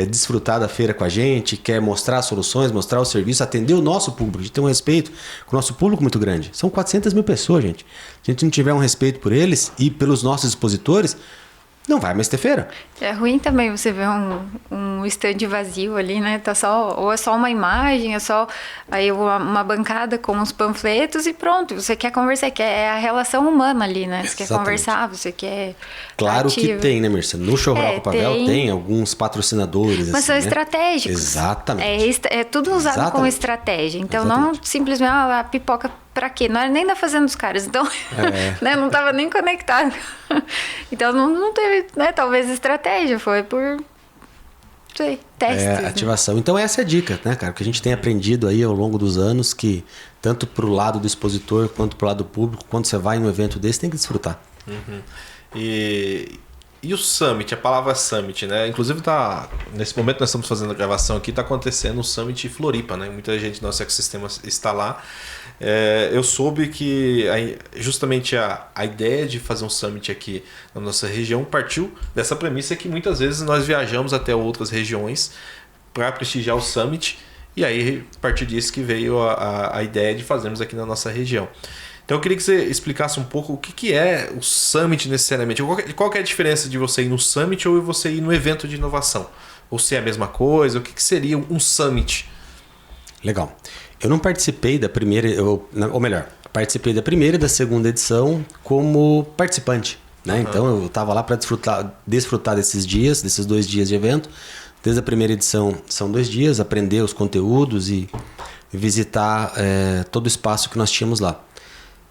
desfrutar da feira com a gente, quer mostrar as soluções, mostrar o serviço, atender o nosso público. A gente tem um respeito com o nosso público muito grande. São 400 mil pessoas, gente. Se a gente não tiver um respeito por eles e pelos nossos expositores, não vai mais ter feira. É ruim também você ver um stand vazio ali, né? Ou é só uma imagem, é só aí uma bancada com uns panfletos e pronto. Você quer conversar, é a relação humana ali, né? Você quer conversar, você quer... Claro que tem, né, Mircea? No Show Rural Copavel tem alguns patrocinadores. Mas são estratégicos. Exatamente. É tudo usado como estratégia. Então não simplesmente a pipoca pra quê? Não era nem da fazenda dos caras. Então, né, não estava nem conectado. Então não teve, né, talvez estratégia. Foi por testes. Ativação. Né? Então essa é a dica, né, cara? Que a gente tem aprendido aí ao longo dos anos que tanto pro lado do expositor quanto pro lado público, quando você vai em um evento desse, tem que desfrutar. Uhum. E o Summit, a palavra Summit, né? Inclusive nesse momento nós estamos fazendo a gravação aqui, está acontecendo o Summit Floripa, né? Muita gente do nosso ecossistema está lá. Eu soube que justamente a ideia de fazer um Summit aqui na nossa região partiu dessa premissa que muitas vezes nós viajamos até outras regiões para prestigiar o Summit e aí a partir disso que veio a ideia de fazermos aqui na nossa região. Então eu queria que você explicasse um pouco o que é o Summit necessariamente. Qual que é a diferença de você ir no Summit ou você ir no evento de inovação? Ou se é a mesma coisa? O que seria um Summit? Legal. Eu não participei da primeira, ou melhor, participei da primeira e da segunda edição como participante. Né? Uhum. Então eu estava lá para desfrutar desses 2 dias de evento. Desde a primeira edição são 2 dias, aprender os conteúdos e visitar todo o espaço que nós tínhamos lá.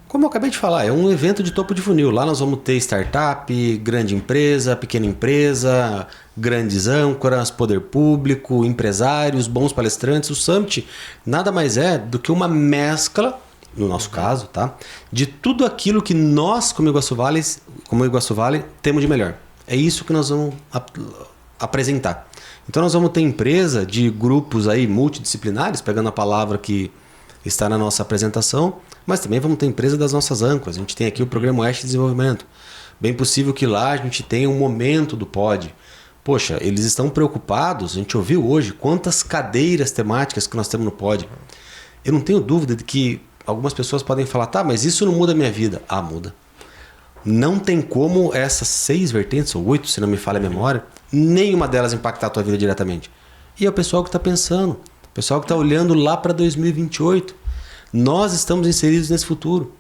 Como eu acabei de falar, é um evento de topo de funil. Lá nós vamos ter startup, grande empresa, pequena empresa, grandes âncoras, poder público, empresários, bons palestrantes. O Summit nada mais é do que uma mescla, no nosso caso, tá? De tudo aquilo que nós, como Iguaçu Valley, temos de melhor. É isso que nós vamos apresentar. Então nós vamos ter empresa de grupos aí multidisciplinares, pegando a palavra que está na nossa apresentação, mas também vamos ter empresa das nossas âncoras. A gente tem aqui o Programa Oeste de Desenvolvimento. Bem possível que lá a gente tenha um momento do pod. Poxa, eles estão preocupados, a gente ouviu hoje quantas cadeiras temáticas que nós temos no pod. Eu não tenho dúvida de que algumas pessoas podem falar, tá, mas isso não muda a minha vida. Ah, muda. Não tem como essas 6 vertentes, ou 8, se não me falha a memória, nenhuma delas impactar a tua vida diretamente. E é o pessoal que está pensando. pessoal que está olhando lá para 2028. Nós estamos inseridos nesse futuro.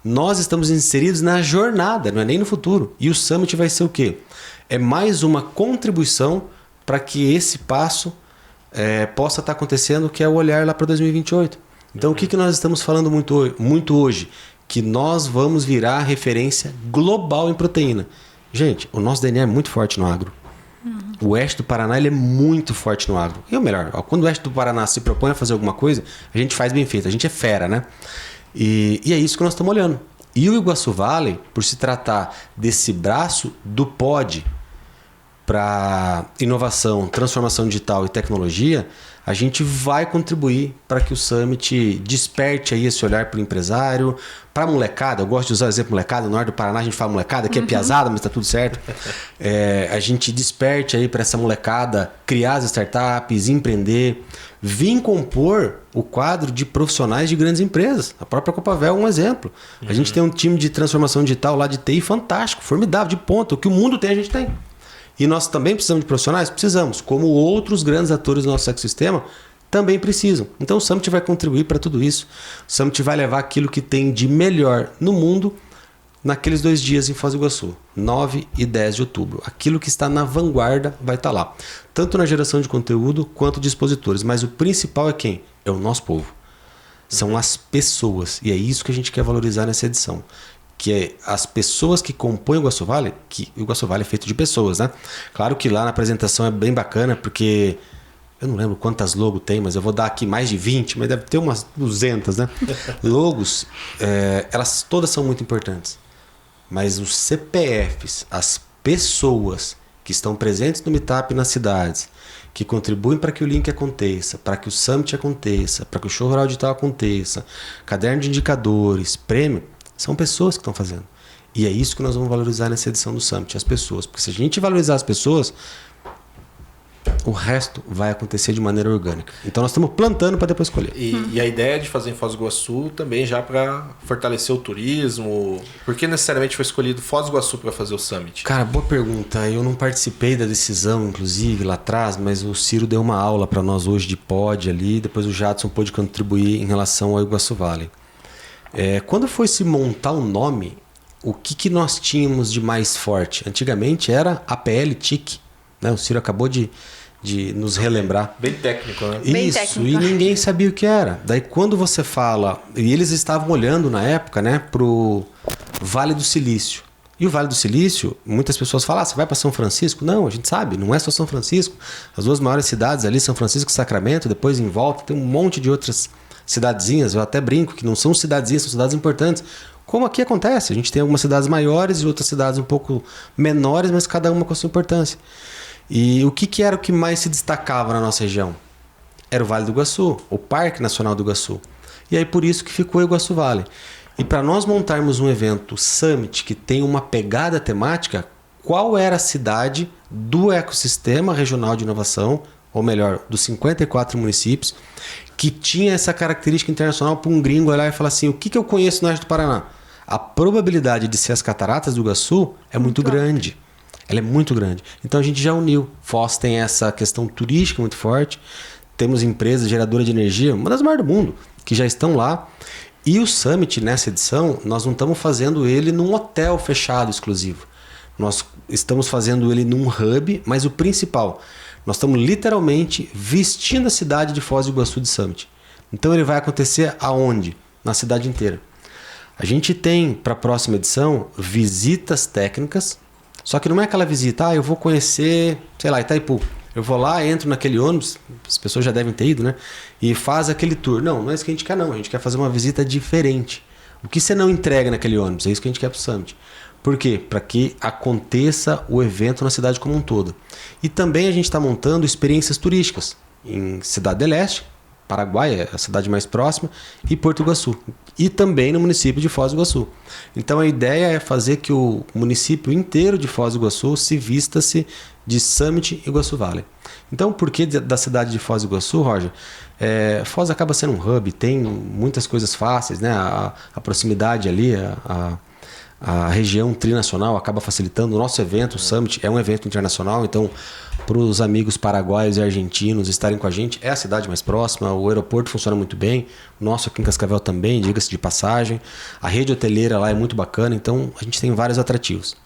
Nós estamos inseridos na jornada, não é nem no futuro. E o Summit vai ser o quê? É mais uma contribuição para que esse passo possa estar acontecendo, que é o olhar lá para 2028. Então, o que nós estamos falando muito hoje? Que nós vamos virar referência global em proteína. Gente, o nosso DNA é muito forte no agro. O oeste do Paraná ele é muito forte no agro. E o melhor, quando o oeste do Paraná se propõe a fazer alguma coisa, a gente faz bem feito. A gente é fera, né? E é isso que nós estamos olhando. E o Iguaçu Valley, por se tratar desse braço do POD para inovação, transformação digital e tecnologia, a gente vai contribuir para que o Summit desperte aí esse olhar para o empresário, para a molecada. Eu gosto de usar o exemplo molecada. No norte do Paraná a gente fala molecada, que é piazada, mas está tudo certo. A gente desperte aí para essa molecada criar as startups, empreender, vir compor o quadro de profissionais de grandes empresas. A própria Copavel é um exemplo. A gente tem um time de transformação digital lá de TI fantástico, formidável, de ponta. O que o mundo tem, a gente tem. E nós também precisamos de profissionais? Precisamos. Como outros grandes atores do nosso ecossistema também precisam. Então o Summit vai contribuir para tudo isso. O Summit vai levar aquilo que tem de melhor no mundo naqueles 2 dias em Foz do Iguaçu, 9 e 10 de outubro. Aquilo que está na vanguarda vai estar lá. Tanto na geração de conteúdo quanto de expositores. Mas o principal é quem? É o nosso povo. São as pessoas. E é isso que a gente quer valorizar nessa edição. Que é as pessoas que compõem o Iguaçu Valley, que o Iguaçu Valley é feito de pessoas, né? Claro que lá na apresentação é bem bacana, porque eu não lembro quantas logos tem, mas eu vou dar aqui mais de 20, mas deve ter umas 200, né? Logos, elas todas são muito importantes. Mas os CPFs, as pessoas que estão presentes no Meetup nas cidades, que contribuem para que o link aconteça, para que o Summit aconteça, para que o Show Rural Digital aconteça, caderno de indicadores, prêmio, são pessoas que estão fazendo. E é isso que nós vamos valorizar nessa edição do Summit, as pessoas. Porque se a gente valorizar as pessoas, o resto vai acontecer de maneira orgânica. Então nós estamos plantando para depois colher. E a ideia de fazer em Foz do Iguaçu também já para fortalecer o turismo. Por que necessariamente foi escolhido Foz do Iguaçu para fazer o Summit? Cara, boa pergunta. Eu não participei da decisão, inclusive, lá atrás, mas o Ciro deu uma aula para nós hoje de pod ali. Depois o Jadson pôde contribuir em relação ao Iguaçu Valley. Quando foi se montar um nome, o que nós tínhamos de mais forte? Antigamente era APL TIC, né? O Ciro acabou de nos relembrar. Bem técnico, né? Bem Isso, técnico. E ninguém sabia o que era. Daí quando você fala... E eles estavam olhando na época, né, pro Vale do Silício. E o Vale do Silício, muitas pessoas falam, você vai para São Francisco? Não, a gente sabe, não é só São Francisco. As 2 maiores cidades ali, São Francisco e Sacramento, depois em volta tem um monte de outras cidadezinhas, eu até brinco que não são cidadezinhas, são cidades importantes. Como aqui acontece, a gente tem algumas cidades maiores e outras cidades um pouco menores, mas cada uma com a sua importância. E o que era o que mais se destacava na nossa região? Era o Vale do Iguaçu, o Parque Nacional do Iguaçu. E aí por isso que ficou o Iguaçu Valley. E para nós montarmos um evento Summit que tem uma pegada temática, qual era a cidade do ecossistema regional de inovação, ou melhor, dos 54 municípios, que tinha essa característica internacional para um gringo olhar e falar assim, o que eu conheço no oeste do Paraná? A probabilidade de ser as cataratas do Iguaçu é muito grande. Ela é muito grande. Então a gente já uniu. Foz tem essa questão turística muito forte. Temos empresas geradoras de energia, uma das maiores do mundo, que já estão lá. E o Summit, nessa edição, nós não estamos fazendo ele num hotel fechado exclusivo. Nós estamos fazendo ele num hub, mas o principal... Nós estamos literalmente vestindo a cidade de Foz do Iguaçu de Summit. Então ele vai acontecer aonde? Na cidade inteira. A gente tem para a próxima edição visitas técnicas, só que não é aquela visita, eu vou conhecer, sei lá, Itaipu. Eu vou lá, entro naquele ônibus, as pessoas já devem ter ido, né? E faz aquele tour. Não é isso que a gente quer não, a gente quer fazer uma visita diferente. O que você não entrega naquele ônibus? É isso que a gente quer para o Summit. Por quê? Para que aconteça o evento na cidade como um todo. E também a gente está montando experiências turísticas em Cidade del Este, Paraguai, a cidade mais próxima, e Porto Iguaçu. E também no município de Foz do Iguaçu. Então a ideia é fazer que o município inteiro de Foz do Iguaçu se vista-se de Summit Iguaçu Valley. Então por que da cidade de Foz do Iguaçu, Roger? Foz acaba sendo um hub, tem muitas coisas fáceis, né? A proximidade ali, a região trinacional acaba facilitando. O nosso evento, o Summit, é um evento internacional, então para os amigos paraguaios e argentinos estarem com a gente. É a cidade mais próxima, o aeroporto funciona muito bem, o nosso aqui em Cascavel também, diga-se de passagem. A rede hoteleira lá é muito bacana, então a gente tem vários atrativos.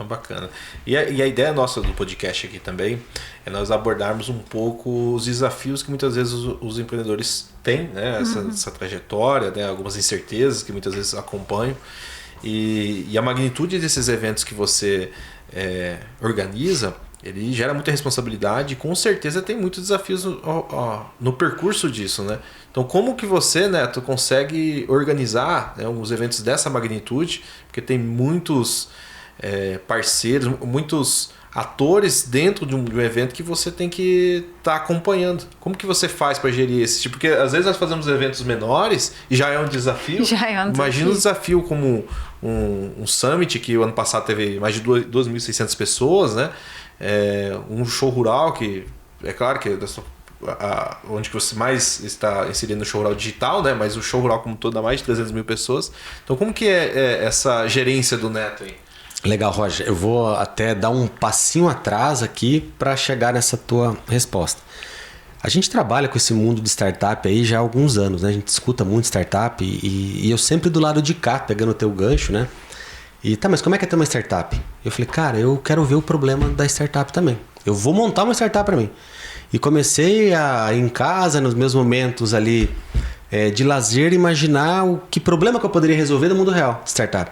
Bacana. E a ideia nossa do podcast aqui também é nós abordarmos um pouco os desafios que muitas vezes os empreendedores têm, né? Essa trajetória, né? Algumas incertezas que muitas vezes acompanham. E a magnitude desses eventos que você organiza, ele gera muita responsabilidade e com certeza tem muitos desafios no percurso disso, né? Então como que você, Neto, consegue organizar, né, uns eventos dessa magnitude, porque tem muitos parceiros, muitos atores dentro de um evento que você tem que estar acompanhando. Como que você faz para gerir esse tipo? Porque às vezes nós fazemos eventos menores e já é um desafio. Imagina um desafio como um summit que o ano passado teve mais de 2.600 pessoas, né? Um show rural que é claro que onde você mais está inserindo no show rural digital, né? Mas o show rural como todo dá mais de 300 mil pessoas. Então como que é essa gerência do Neto aí? Legal, Roger. Eu vou até dar um passinho atrás aqui para chegar nessa tua resposta. A gente trabalha com esse mundo de startup aí já há alguns anos, né? A gente escuta muito startup e eu sempre do lado de cá, pegando o teu gancho, né? E tá, mas como é que é ter uma startup? Eu falei, cara, eu quero ver o problema da startup também. Eu vou montar uma startup para mim. E comecei em casa, nos meus momentos ali de lazer, imaginar que problema que eu poderia resolver no mundo real de startup.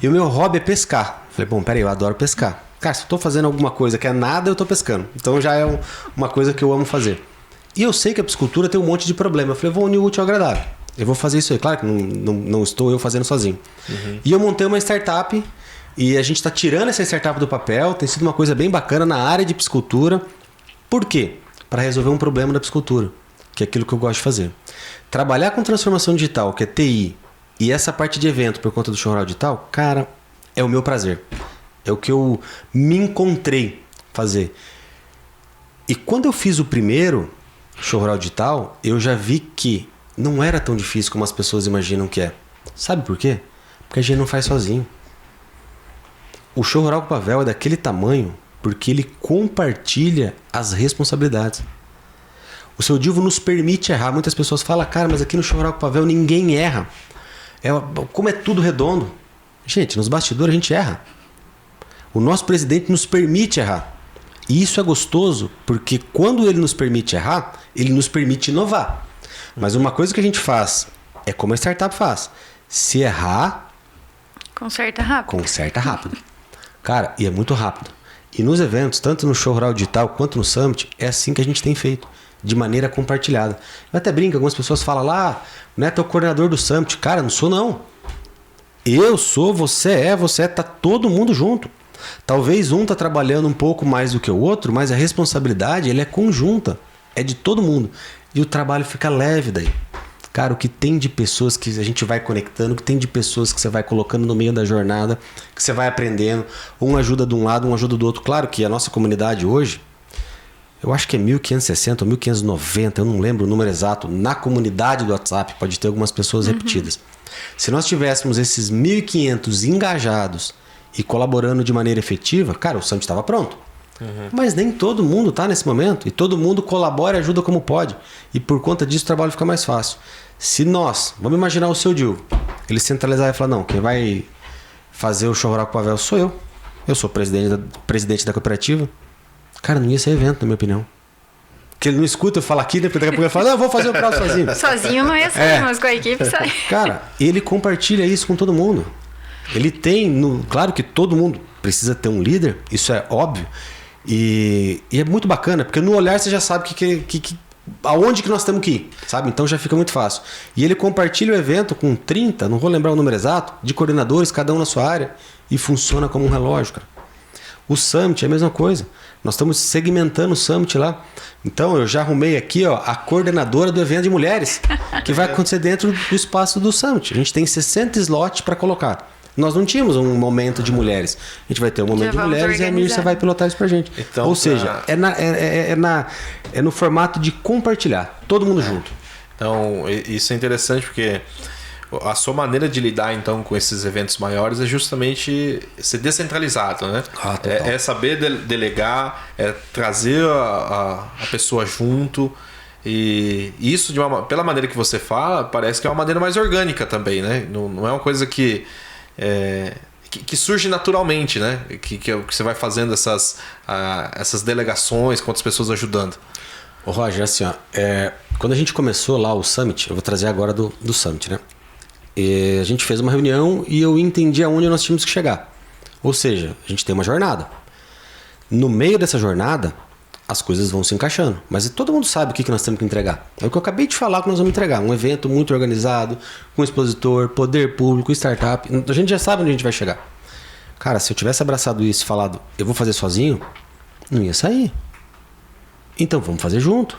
E o meu hobby é pescar. Falei, bom, peraí, eu adoro pescar. Cara, se eu tô fazendo alguma coisa que é nada, eu tô pescando. Então já é uma coisa que eu amo fazer. E eu sei que a piscicultura tem um monte de problema. Eu falei, vou unir o útil ao agradável. Eu vou fazer isso aí. Claro que não estou eu fazendo sozinho. E eu montei uma startup e a gente está tirando essa startup do papel. Tem sido uma coisa bem bacana na área de piscicultura. Por quê? Para resolver um problema da piscicultura, que é aquilo que eu gosto de fazer. Trabalhar com transformação digital, que é TI, e essa parte de evento por conta do show rural digital, cara, é o meu prazer. É o que eu me encontrei fazer. E quando eu fiz o primeiro show rural digital, eu já vi que não era tão difícil como as pessoas imaginam que é. Sabe por quê? Porque a gente não faz sozinho. O show rural Copavel é daquele tamanho porque ele compartilha as responsabilidades. O seu Dilvo nos permite errar. Muitas pessoas falam, cara, mas aqui no show rural Copavel ninguém erra. Como é tudo redondo. Gente, nos bastidores a gente erra. O nosso presidente nos permite errar. E isso é gostoso, porque quando ele nos permite errar, ele nos permite inovar. Mas uma coisa que a gente faz é como a startup faz. Se errar... Conserta rápido. Conserta rápido. Cara, e é muito rápido. E nos eventos, tanto no show rural digital quanto no Summit, é assim que a gente tem feito. De maneira compartilhada. Eu até brinco, algumas pessoas falam lá, o Neto é o coordenador do Summit. Cara, não sou não. Eu sou, você é, tá todo mundo junto. Talvez um tá trabalhando um pouco mais do que o outro, mas a responsabilidade ele é conjunta. É de todo mundo. E o trabalho fica leve daí. Cara, o que tem de pessoas que a gente vai conectando, o que tem de pessoas que você vai colocando no meio da jornada, que você vai aprendendo. Um ajuda de um lado, um ajuda do outro. Claro que a nossa comunidade hoje, eu acho que é 1560 ou 1590, eu não lembro o número exato, na comunidade do WhatsApp, pode ter algumas pessoas repetidas. Se nós tivéssemos esses 1.500 engajados e colaborando de maneira efetiva, cara, o Summit estava pronto. Mas nem todo mundo está nesse momento. E todo mundo colabora e ajuda como pode. E por conta disso o trabalho fica mais fácil. Se nós, vamos imaginar o seu Dilvo, ele centralizar e falar, não, quem vai fazer o show rural com o Pavel sou eu. Eu sou presidente da cooperativa. Cara, não ia ser evento, na minha opinião. Porque ele não escuta eu falar aqui, né? Porque daqui a pouco ele fala, não, eu vou fazer o próximo sozinho. Sozinho não ia sair, mas com a equipe sai. Cara, ele compartilha isso com todo mundo. Ele tem, claro que todo mundo precisa ter um líder, isso é óbvio. E é muito bacana, porque no olhar você já sabe aonde que nós temos que ir, sabe? Então já fica muito fácil. E ele compartilha o evento com 30, não vou lembrar o número exato, de coordenadores, cada um na sua área, e funciona como um relógio, cara. O Summit é a mesma coisa. Nós estamos segmentando o Summit lá. Então eu já arrumei aqui a coordenadora do evento de mulheres, que vai acontecer dentro do espaço do Summit. A gente tem 60 slots para colocar. Nós não tínhamos um momento de mulheres. A gente vai ter um momento de mulheres e a Mircia vai pilotar isso pra gente. Então, ou seja, é no formato de compartilhar. Todo mundo junto. Então, isso é interessante porque a sua maneira de lidar, então, com esses eventos maiores é justamente ser descentralizado, né? É saber delegar, é trazer a pessoa junto. E isso, pela maneira que você fala, parece que é uma maneira mais orgânica também, né? Não é uma coisa que surge naturalmente, né? Que você vai fazendo essas delegações com outras pessoas ajudando. Ô Roger, assim, ó, quando a gente começou lá o Summit, eu vou trazer agora do Summit, né? E a gente fez uma reunião e eu entendi aonde nós tínhamos que chegar. Ou seja, a gente tem uma jornada. No meio dessa jornada, as coisas vão se encaixando. Mas todo mundo sabe o que nós temos que entregar. É o que eu acabei de falar que nós vamos entregar. Um evento muito organizado, com expositor, poder público, startup. A gente já sabe onde a gente vai chegar. Cara, se eu tivesse abraçado isso e falado, eu vou fazer sozinho, não ia sair. Então vamos fazer junto.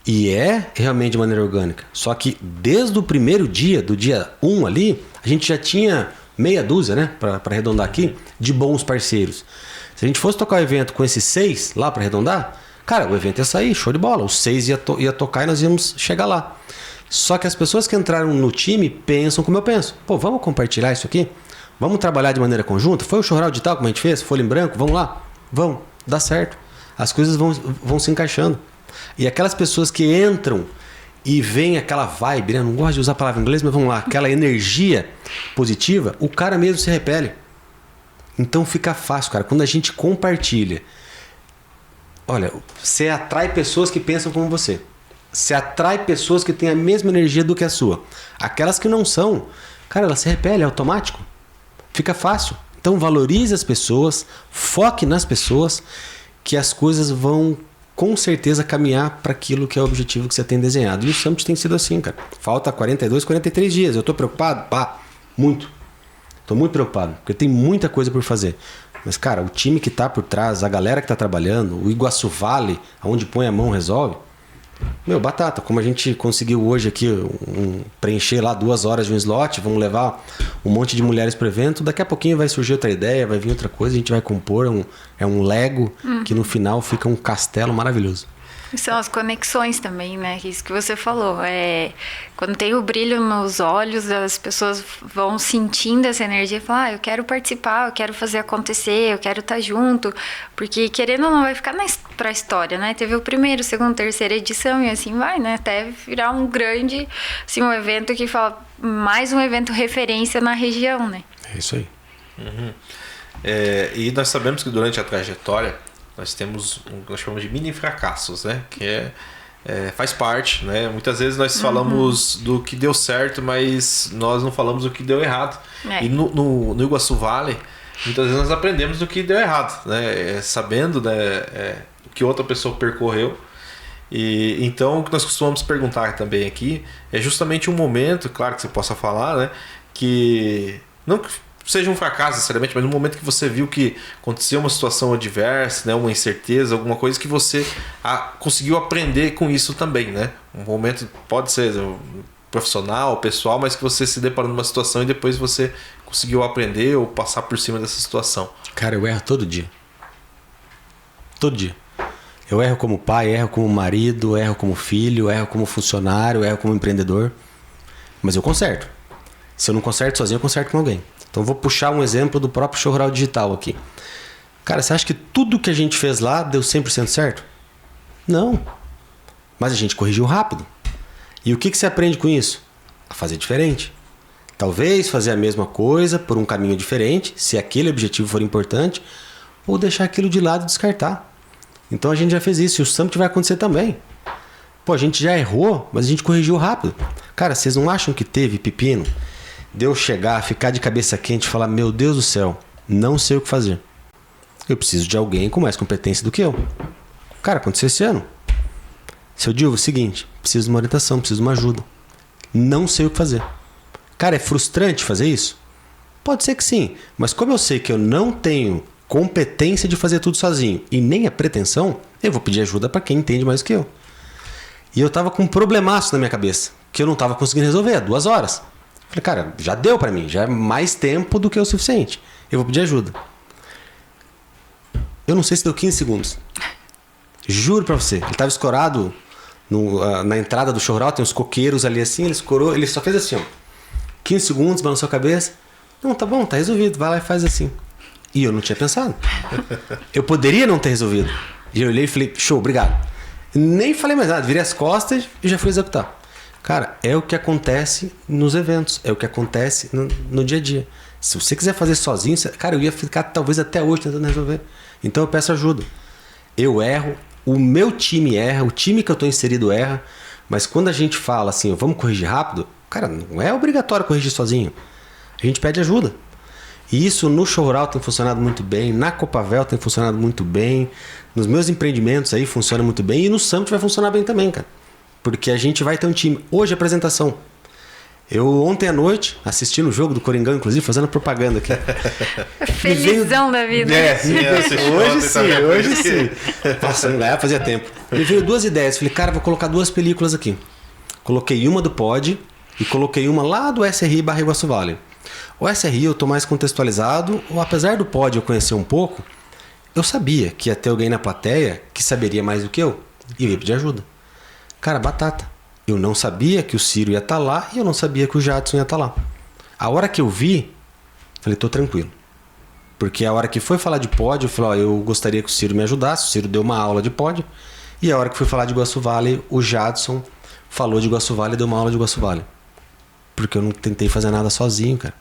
E é realmente de maneira orgânica. Só que desde o primeiro dia, do dia 1 ali, a gente já tinha meia dúzia, né? Para arredondar aqui, de bons parceiros. Se a gente fosse tocar o evento com esses 6 lá para arredondar, cara, o evento ia sair, show de bola. Os 6 ia tocar e nós íamos chegar lá. Só que as pessoas que entraram no time pensam como eu penso. Pô, vamos compartilhar isso aqui? Vamos trabalhar de maneira conjunta? Foi o Showral Digital como a gente fez? Folha em branco? Vamos lá? Vamos, dá certo. As coisas vão se encaixando. E aquelas pessoas que entram e vem aquela vibe, né? Não gosto de usar a palavra em inglês, mas vamos lá, aquela energia positiva, o cara mesmo se repele. Então fica fácil, cara. Quando a gente compartilha, olha, você atrai pessoas que pensam como você. Você atrai pessoas que têm a mesma energia do que a sua. Aquelas que não são, cara, elas se repelem, é automático. Fica fácil. Então valorize as pessoas, foque nas pessoas, que as coisas vão com certeza caminhar para aquilo que é o objetivo que você tem desenhado. E o Summit tem sido assim, cara. Falta 42, 43 dias. Eu estou preocupado? Pá, muito. Estou muito preocupado, porque tem muita coisa por fazer. Mas, cara, o time que está por trás, a galera que está trabalhando, o Iguaçu Vale, onde põe a mão resolve. Meu, batata. Como a gente conseguiu hoje aqui preencher lá 2 horas de um slot, vamos levar um monte de mulheres para o evento, daqui a pouquinho vai surgir outra ideia, vai vir outra coisa, a gente vai compor, é um Lego que no final fica um castelo maravilhoso. São as conexões também, né? Isso que você falou. Quando tem o brilho nos olhos, as pessoas vão sentindo essa energia e falam, eu quero participar, eu quero fazer acontecer, eu quero estar junto. Porque querendo ou não, vai ficar pra história, né? Teve o primeiro, segundo, terceira edição e assim vai, né? Até virar um grande, assim, um evento que fala, mais um evento referência na região, né? É isso aí. Uhum. E nós sabemos que durante a trajetória nós temos o que nós chamamos de mini fracassos, né? Que faz parte, né? Muitas vezes nós falamos do que deu certo, mas nós não falamos do que deu errado. E no Iguaçu Vale, muitas vezes nós aprendemos do que deu errado, né? Sabendo, né, o que outra pessoa percorreu. E então o que nós costumamos perguntar também aqui é justamente um momento, claro que você possa falar, né? Que não seja um fracasso necessariamente, mas no momento que você viu que aconteceu uma situação adversa, né, uma incerteza, alguma coisa que você conseguiu aprender com isso também, né? Um momento pode ser profissional, pessoal, mas que você se deparou numa situação e depois você conseguiu aprender ou passar por cima dessa situação. Cara, eu erro todo dia. Todo dia. Eu erro como pai, erro como marido, erro como filho, erro como funcionário, erro como empreendedor. Mas eu conserto. Se eu não conserto sozinho, eu conserto com alguém. Então eu vou puxar um exemplo do próprio Showral Digital aqui. Cara, você acha que tudo que a gente fez lá deu 100% certo? Não. Mas a gente corrigiu rápido. E o que você aprende com isso? A fazer diferente. Talvez fazer a mesma coisa por um caminho diferente, se aquele objetivo for importante, ou deixar aquilo de lado e descartar. Então a gente já fez isso e o Summit vai acontecer também. Pô, a gente já errou, mas a gente corrigiu rápido. Cara, vocês não acham que teve pepino de eu chegar, ficar de cabeça quente e falar, meu Deus do céu, não sei o que fazer. Eu preciso de alguém com mais competência do que eu. Cara, aconteceu esse ano. Seu Dilvo, é o seguinte, preciso de uma orientação, preciso de uma ajuda. Não sei o que fazer. Cara, é frustrante fazer isso? Pode ser que sim, mas como eu sei que eu não tenho competência de fazer tudo sozinho e nem a pretensão, eu vou pedir ajuda para quem entende mais do que eu. E eu tava com um problemaço na minha cabeça, que eu não tava conseguindo resolver, 2 horas. Falei, cara, já deu para mim, já é mais tempo do que o suficiente. Eu vou pedir ajuda. Eu não sei se deu 15 segundos. Juro pra você, ele tava escorado na entrada do Showral, tem uns coqueiros ali assim, ele escorou, ele só fez assim, ó. 15 segundos, balançou a cabeça. Não, tá bom, tá resolvido. Vai lá e faz assim. E eu não tinha pensado. Eu poderia não ter resolvido. E eu olhei e falei, show, obrigado. Nem falei mais nada, virei as costas e já fui executar. Cara, é o que acontece nos eventos, é o que acontece no dia a dia. Se você quiser fazer sozinho, cara, eu ia ficar talvez até hoje tentando resolver. Então eu peço ajuda. Eu erro, o meu time erra, o time que eu estou inserido erra, mas quando a gente fala assim, vamos corrigir rápido, cara, não é obrigatório corrigir sozinho. A gente pede ajuda. E isso no Show Rural tem funcionado muito bem, na Copavel tem funcionado muito bem, nos meus empreendimentos aí funciona muito bem e no Summit vai funcionar bem também, cara. Porque a gente vai ter um time. Hoje a apresentação. Eu ontem à noite, assistindo o jogo do Coringão, inclusive, fazendo propaganda aqui. Felizão da vida. Hoje sim. Nossa, não ganhava, fazia tempo. Me veio 2 ideias. Falei, cara, vou colocar 2 películas aqui. Coloquei uma do Pod e coloquei uma lá do SRI Barra Iguaçu Vale. O SRI eu tô mais contextualizado, apesar do Pod eu conhecer um pouco, eu sabia que ia ter alguém na plateia que saberia mais do que eu e eu ia pedir ajuda. Cara, batata. Eu não sabia que o Ciro ia estar lá e eu não sabia que o Jadson ia estar lá. A hora que eu vi, falei, tô tranquilo. Porque a hora que foi falar de Pod, eu falei, ó, eu gostaria que o Ciro me ajudasse. O Ciro deu uma aula de Pod. E a hora que fui falar de Iguaçu Vale, o Jadson falou de Iguaçu Vale e deu uma aula de Iguaçu Vale. Porque eu não tentei fazer nada sozinho, cara.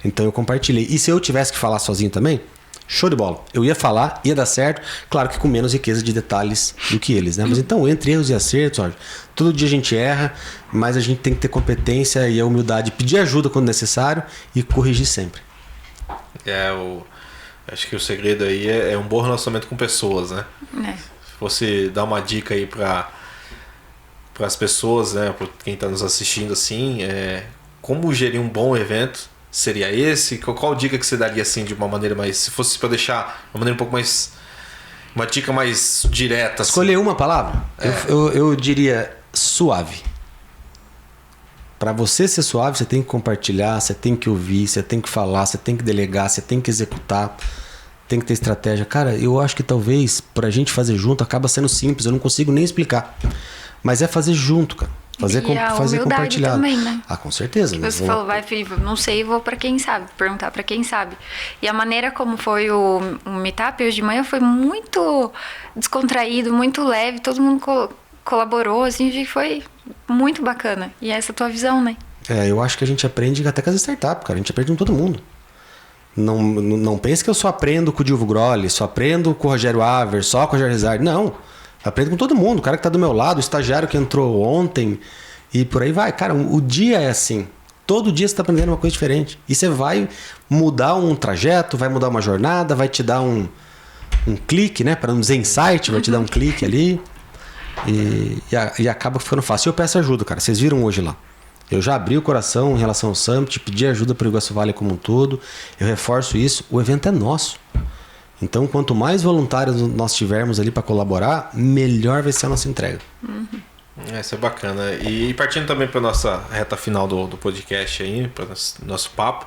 Então eu compartilhei. E se eu tivesse que falar sozinho também, show de bola. Eu ia falar, ia dar certo, claro que com menos riqueza de detalhes do que eles, né? Mas então, entre erros e acertos, ó, todo dia a gente erra, mas a gente tem que ter competência e a humildade, pedir ajuda quando necessário e corrigir sempre. Acho que o segredo aí é um bom relacionamento com pessoas, né? Se fosse dar uma dica aí para as pessoas, né? Para quem está nos assistindo assim, como gerir um bom evento, seria esse? Qual dica que você daria assim de uma maneira mais... Se fosse para deixar uma maneira um pouco mais... Uma dica mais direta. Escolher assim. uma palavra? Eu diria suave. Para você ser suave, você tem que compartilhar, você tem que ouvir, você tem que falar, você tem que delegar, você tem que executar, tem que ter estratégia. Cara, eu acho que talvez pra gente fazer junto acaba sendo simples, eu não consigo nem explicar. Mas é fazer junto, cara. Fazer compartilhado. Também, né? Ah, com certeza. Você falou, não sei, vou para quem sabe, perguntar para quem sabe. E a maneira como foi o meetup hoje de manhã foi muito descontraído, muito leve, todo mundo colaborou, assim, foi muito bacana. E essa é a tua visão, né? Eu acho que a gente aprende até com as startups, cara. A gente aprende com todo mundo. Não pense que eu só aprendo com o Dilvo Grolli, só aprendo com o Rogério Aver, só com o Rogério Rizardi. Não. Aprendo com todo mundo. O cara que tá do meu lado, o estagiário que entrou ontem e por aí vai. Cara, o dia é assim. Todo dia você tá aprendendo uma coisa diferente. E você vai mudar um trajeto, vai mudar uma jornada, vai te dar um clique, né? Para não dizer insight, vai te dar um clique ali. E acaba ficando fácil. Eu peço ajuda, cara. Vocês viram hoje lá. Eu já abri o coração em relação ao Summit, pedi ajuda para o Iguaçu Vale como um todo. Eu reforço isso. O evento é nosso. Então, quanto mais voluntários nós tivermos ali para colaborar, melhor vai ser a nossa entrega. Isso é bacana. E partindo também para nossa reta final do podcast aí, para nosso papo,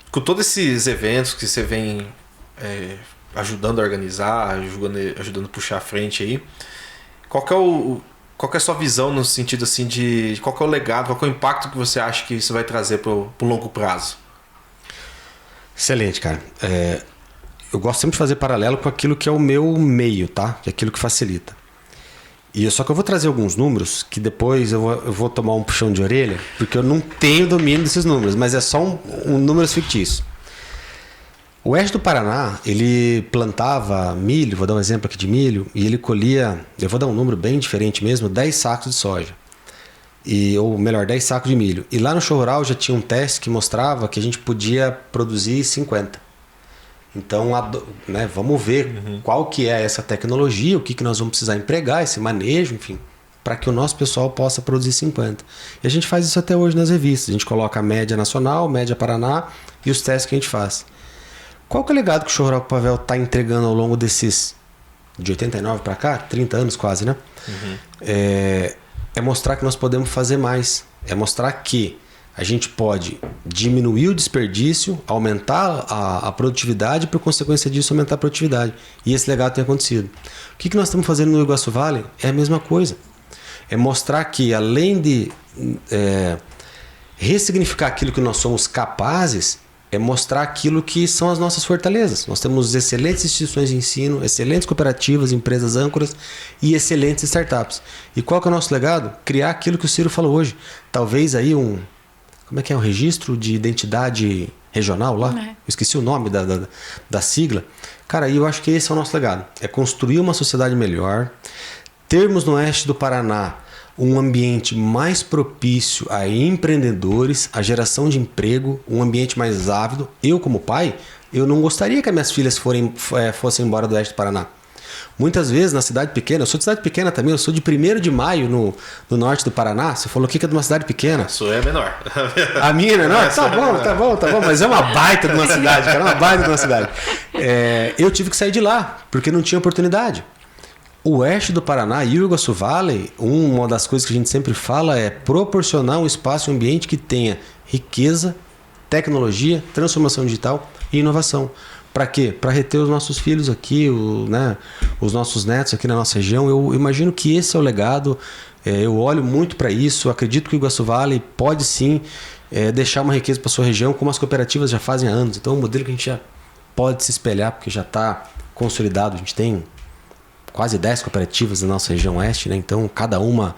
com todos esses eventos que você vem ajudando a organizar, ajudando a puxar à frente aí, qual que é a sua visão no sentido assim de qual que é o legado, qual que é o impacto que você acha que isso vai trazer para o longo prazo? Excelente, cara. Eu gosto sempre de fazer paralelo com aquilo que é o meu meio, tá? Que é aquilo que facilita. Só que eu vou trazer alguns números que depois eu vou tomar um puxão de orelha, porque eu não tenho domínio desses números, mas é só um números fictícios. O Oeste do Paraná, ele plantava milho, vou dar um exemplo aqui de milho, e ele colhia, eu vou dar um número bem diferente mesmo, 10 sacos de soja. Ou melhor, 10 sacos de milho. E lá no Show Rural já tinha um teste que mostrava que a gente podia produzir 50. Então, né, vamos ver qual que é essa tecnologia, o que nós vamos precisar empregar, esse manejo, enfim, para que o nosso pessoal possa produzir 50. E a gente faz isso até hoje nas revistas. A gente coloca a média nacional, média Paraná e os testes que a gente faz. Qual que é o legado que o Show Rural Copavel está entregando ao longo desses, de 89 para cá, 30 anos quase, né? É mostrar que nós podemos fazer mais. É mostrar que a gente pode diminuir o desperdício, aumentar a produtividade e, por consequência disso, aumentar a produtividade. E esse legado tem acontecido. O que nós estamos fazendo no Iguaçu Vale é a mesma coisa. É mostrar que, além de ressignificar aquilo que nós somos capazes, é mostrar aquilo que são as nossas fortalezas. Nós temos excelentes instituições de ensino, excelentes cooperativas, empresas âncoras e excelentes startups. E qual que é o nosso legado? Criar aquilo que o Ciro falou hoje. Talvez aí como é que é? Um registro de identidade regional lá? Eu esqueci o nome da sigla. Cara, eu acho que esse é o nosso legado. É construir uma sociedade melhor, termos no oeste do Paraná um ambiente mais propício a empreendedores, a geração de emprego, um ambiente mais ávido. Eu, como pai, eu não gostaria que as minhas filhas fossem embora do oeste do Paraná. Muitas vezes na cidade pequena, eu sou de cidade pequena também, eu sou de 1º de Maio no norte do Paraná. Você falou que é de uma cidade pequena. A sua é menor. A minha é menor? Tá bom, mas é uma baita de uma cidade, cara, uma baita de uma cidade. Eu tive que sair de lá, porque não tinha oportunidade. O oeste do Paraná e o Iguaçu Valley, uma das coisas que a gente sempre fala é proporcionar um espaço, um ambiente que tenha riqueza, tecnologia, transformação digital e inovação. Para quê? Para reter os nossos filhos aqui, os nossos netos aqui na nossa região. Eu imagino que esse é o legado. Eu olho muito para isso. Acredito que o Iguaçu Valley pode sim deixar uma riqueza para sua região, como as cooperativas já fazem há anos. Então é um modelo que a gente já pode se espelhar, porque já está consolidado. A gente tem quase 10 cooperativas na nossa região oeste, né? Então cada uma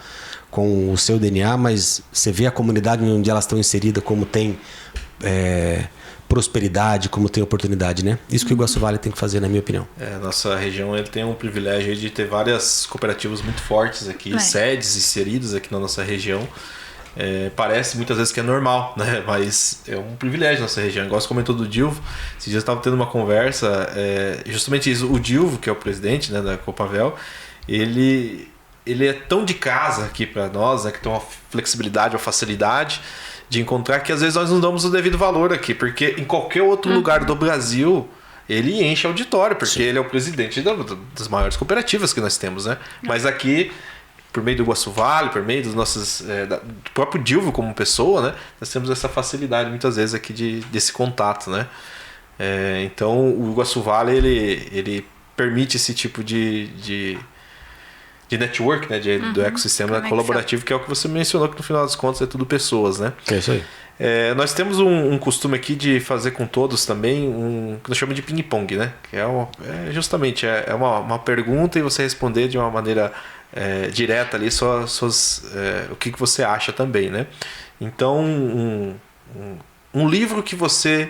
com o seu DNA, mas você vê a comunidade onde elas estão inseridas, como tem prosperidade, como tem oportunidade, né? Isso que o Iguaçu Valley tem que fazer, na minha opinião. Nossa região ele tem um privilégio de ter várias cooperativas muito fortes aqui, sedes inseridas aqui na nossa região. Parece muitas vezes que é normal, né? Mas é um privilégio nossa região. Igual você comentou do Dilvo, esses dias eu estava tendo uma conversa, justamente isso, o Dilvo, que é o presidente, né, da Copavel, ele é tão de casa aqui para nós, né, que tem uma flexibilidade, uma facilidade de encontrar, que às vezes nós não damos o devido valor aqui, porque em qualquer outro lugar do Brasil ele enche auditório, porque ele é o presidente das maiores cooperativas que nós temos, né? Mas aqui, por meio do Iguaçu Valley, por meio dos nossos, do próprio Dilvo como pessoa, né? Nós temos essa facilidade muitas vezes aqui desse contato, né? Então o Iguaçu Valley ele permite esse tipo de network, né? Do ecossistema colaborativo, que é o que você mencionou, que no final das contas é tudo pessoas, né? É isso aí. Nós temos um costume aqui de fazer com todos também que nós chamamos de ping-pong, né? Que justamente uma pergunta e você responder de uma maneira direta ali o que você acha também, né? Então, um livro que você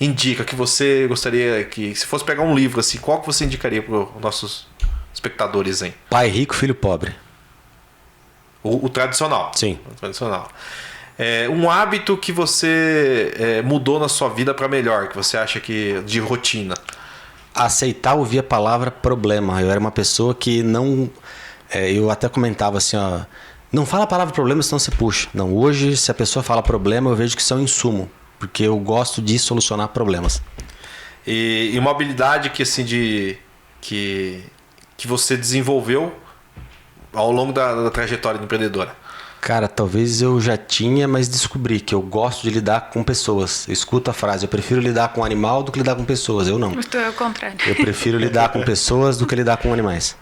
indica, que você gostaria que, se fosse pegar um livro assim, qual que você indicaria para os nossos espectadores, hein? Pai Rico, Filho Pobre. O tradicional. Sim. O tradicional. Um hábito que você mudou na sua vida para melhor, que você acha que de rotina? Aceitar ouvir a palavra problema. Eu era uma pessoa que não... eu até comentava assim, ó, não fala a palavra problema, senão você puxa. Não, hoje, se a pessoa fala problema, eu vejo que isso é um insumo, porque eu gosto de solucionar problemas. E uma habilidade que assim que você desenvolveu ao longo da trajetória empreendedora? Cara, talvez eu já tinha, mas descobri que eu gosto de lidar com pessoas. Eu escuto a frase, eu prefiro lidar com animal do que lidar com pessoas. Eu não. Então é o contrário. Eu prefiro lidar com pessoas do que lidar com animais.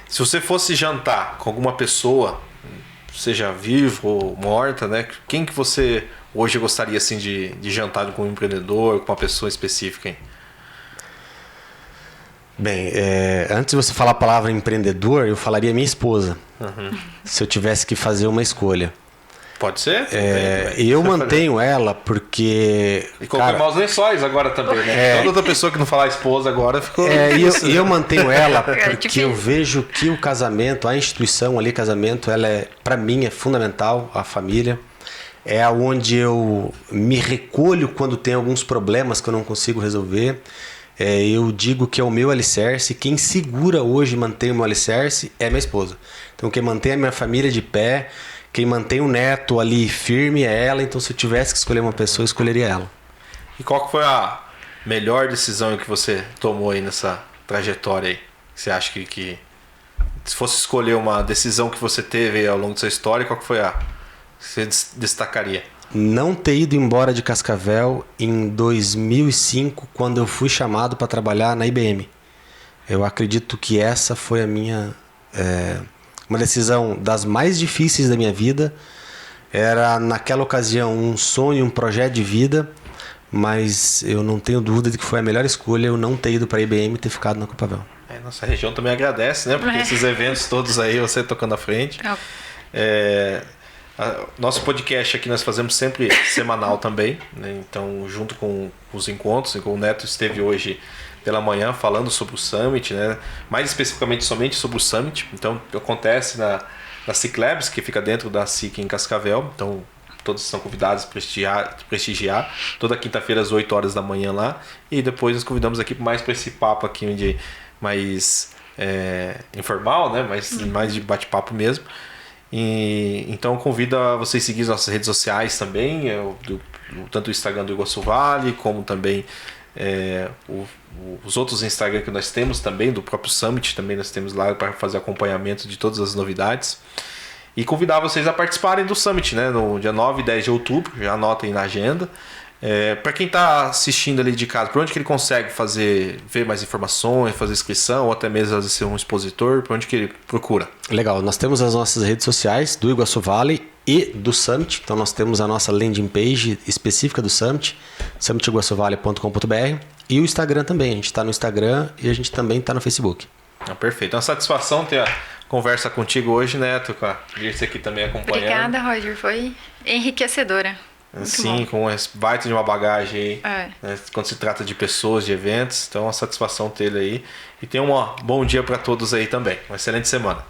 Se você fosse jantar com alguma pessoa, seja vivo ou morta, né? Quem que você hoje gostaria assim de jantar com um empreendedor, com uma pessoa específica, hein? Bem, antes de você falar a palavra empreendedor, eu falaria minha esposa. Uhum. Se eu tivesse que fazer uma escolha. Pode ser? Eu mantenho ela porque... E colocou os lençóis agora também, né? Toda outra pessoa que não falar esposa agora ficou... E eu mantenho ela porque eu vejo que o casamento, a instituição ali, casamento, ela para mim é fundamental, a família. É onde eu me recolho quando tem alguns problemas que eu não consigo resolver. Eu digo que é o meu alicerce. Quem segura hoje e mantém o meu alicerce é minha esposa. Então quem mantém a minha família de pé, quem mantém o neto ali firme é ela. Então se eu tivesse que escolher uma pessoa, eu escolheria ela. E qual que foi a melhor decisão que você tomou aí nessa trajetória aí? Você acha que se fosse escolher uma decisão que você teve ao longo da sua história, qual que foi a que você destacaria? Não ter ido embora de Cascavel em 2005, quando eu fui chamado para trabalhar na IBM. Eu acredito que essa foi a minha uma decisão das mais difíceis da minha vida. Era, naquela ocasião, um sonho, um projeto de vida, mas eu não tenho dúvida de que foi a melhor escolha eu não ter ido para a IBM e ter ficado na Copavel. Nossa região também agradece, né? Porque esses eventos todos aí, você tocando à frente. Nosso podcast aqui nós fazemos sempre semanal também, né? Então, junto com os encontros, o Neto esteve hoje pela manhã falando sobre o Summit, né? Mais especificamente somente sobre o Summit. Então, acontece na SIC Labs, que fica dentro da SIC em Cascavel. Então, todos são convidados a prestigiar. Toda quinta-feira às 8 horas da manhã lá. E depois nos convidamos aqui mais para esse papo aqui mais informal, né? Mais de bate-papo mesmo. Então convido a vocês seguirem nossas redes sociais também, tanto o Instagram do Iguaçu Vale, como também os outros Instagram que nós temos também, do próprio Summit, também nós temos lá para fazer acompanhamento de todas as novidades. E convidar vocês a participarem do Summit, né, no dia 9 e 10 de outubro, já anotem na agenda. Para quem está assistindo ali de casa, por onde que ele consegue ver mais informações, fazer inscrição, ou até mesmo ser um expositor, por onde que ele procura? Legal, nós temos as nossas redes sociais do Iguaçu Vale e do Summit. Então nós temos a nossa landing page específica do Summit, summitiguaçuvale.com.br, e o Instagram também. A gente está no Instagram e a gente também está no Facebook. Perfeito. É uma satisfação ter a conversa contigo hoje, Neto, com a Dirce aqui também acompanhando. Obrigada, Roger. Foi enriquecedora. Sim, com esse baita de uma bagagem aí, né, quando se trata de pessoas, de eventos. Então é uma satisfação ter ele aí. E tenha um bom dia para todos aí também. Uma excelente semana.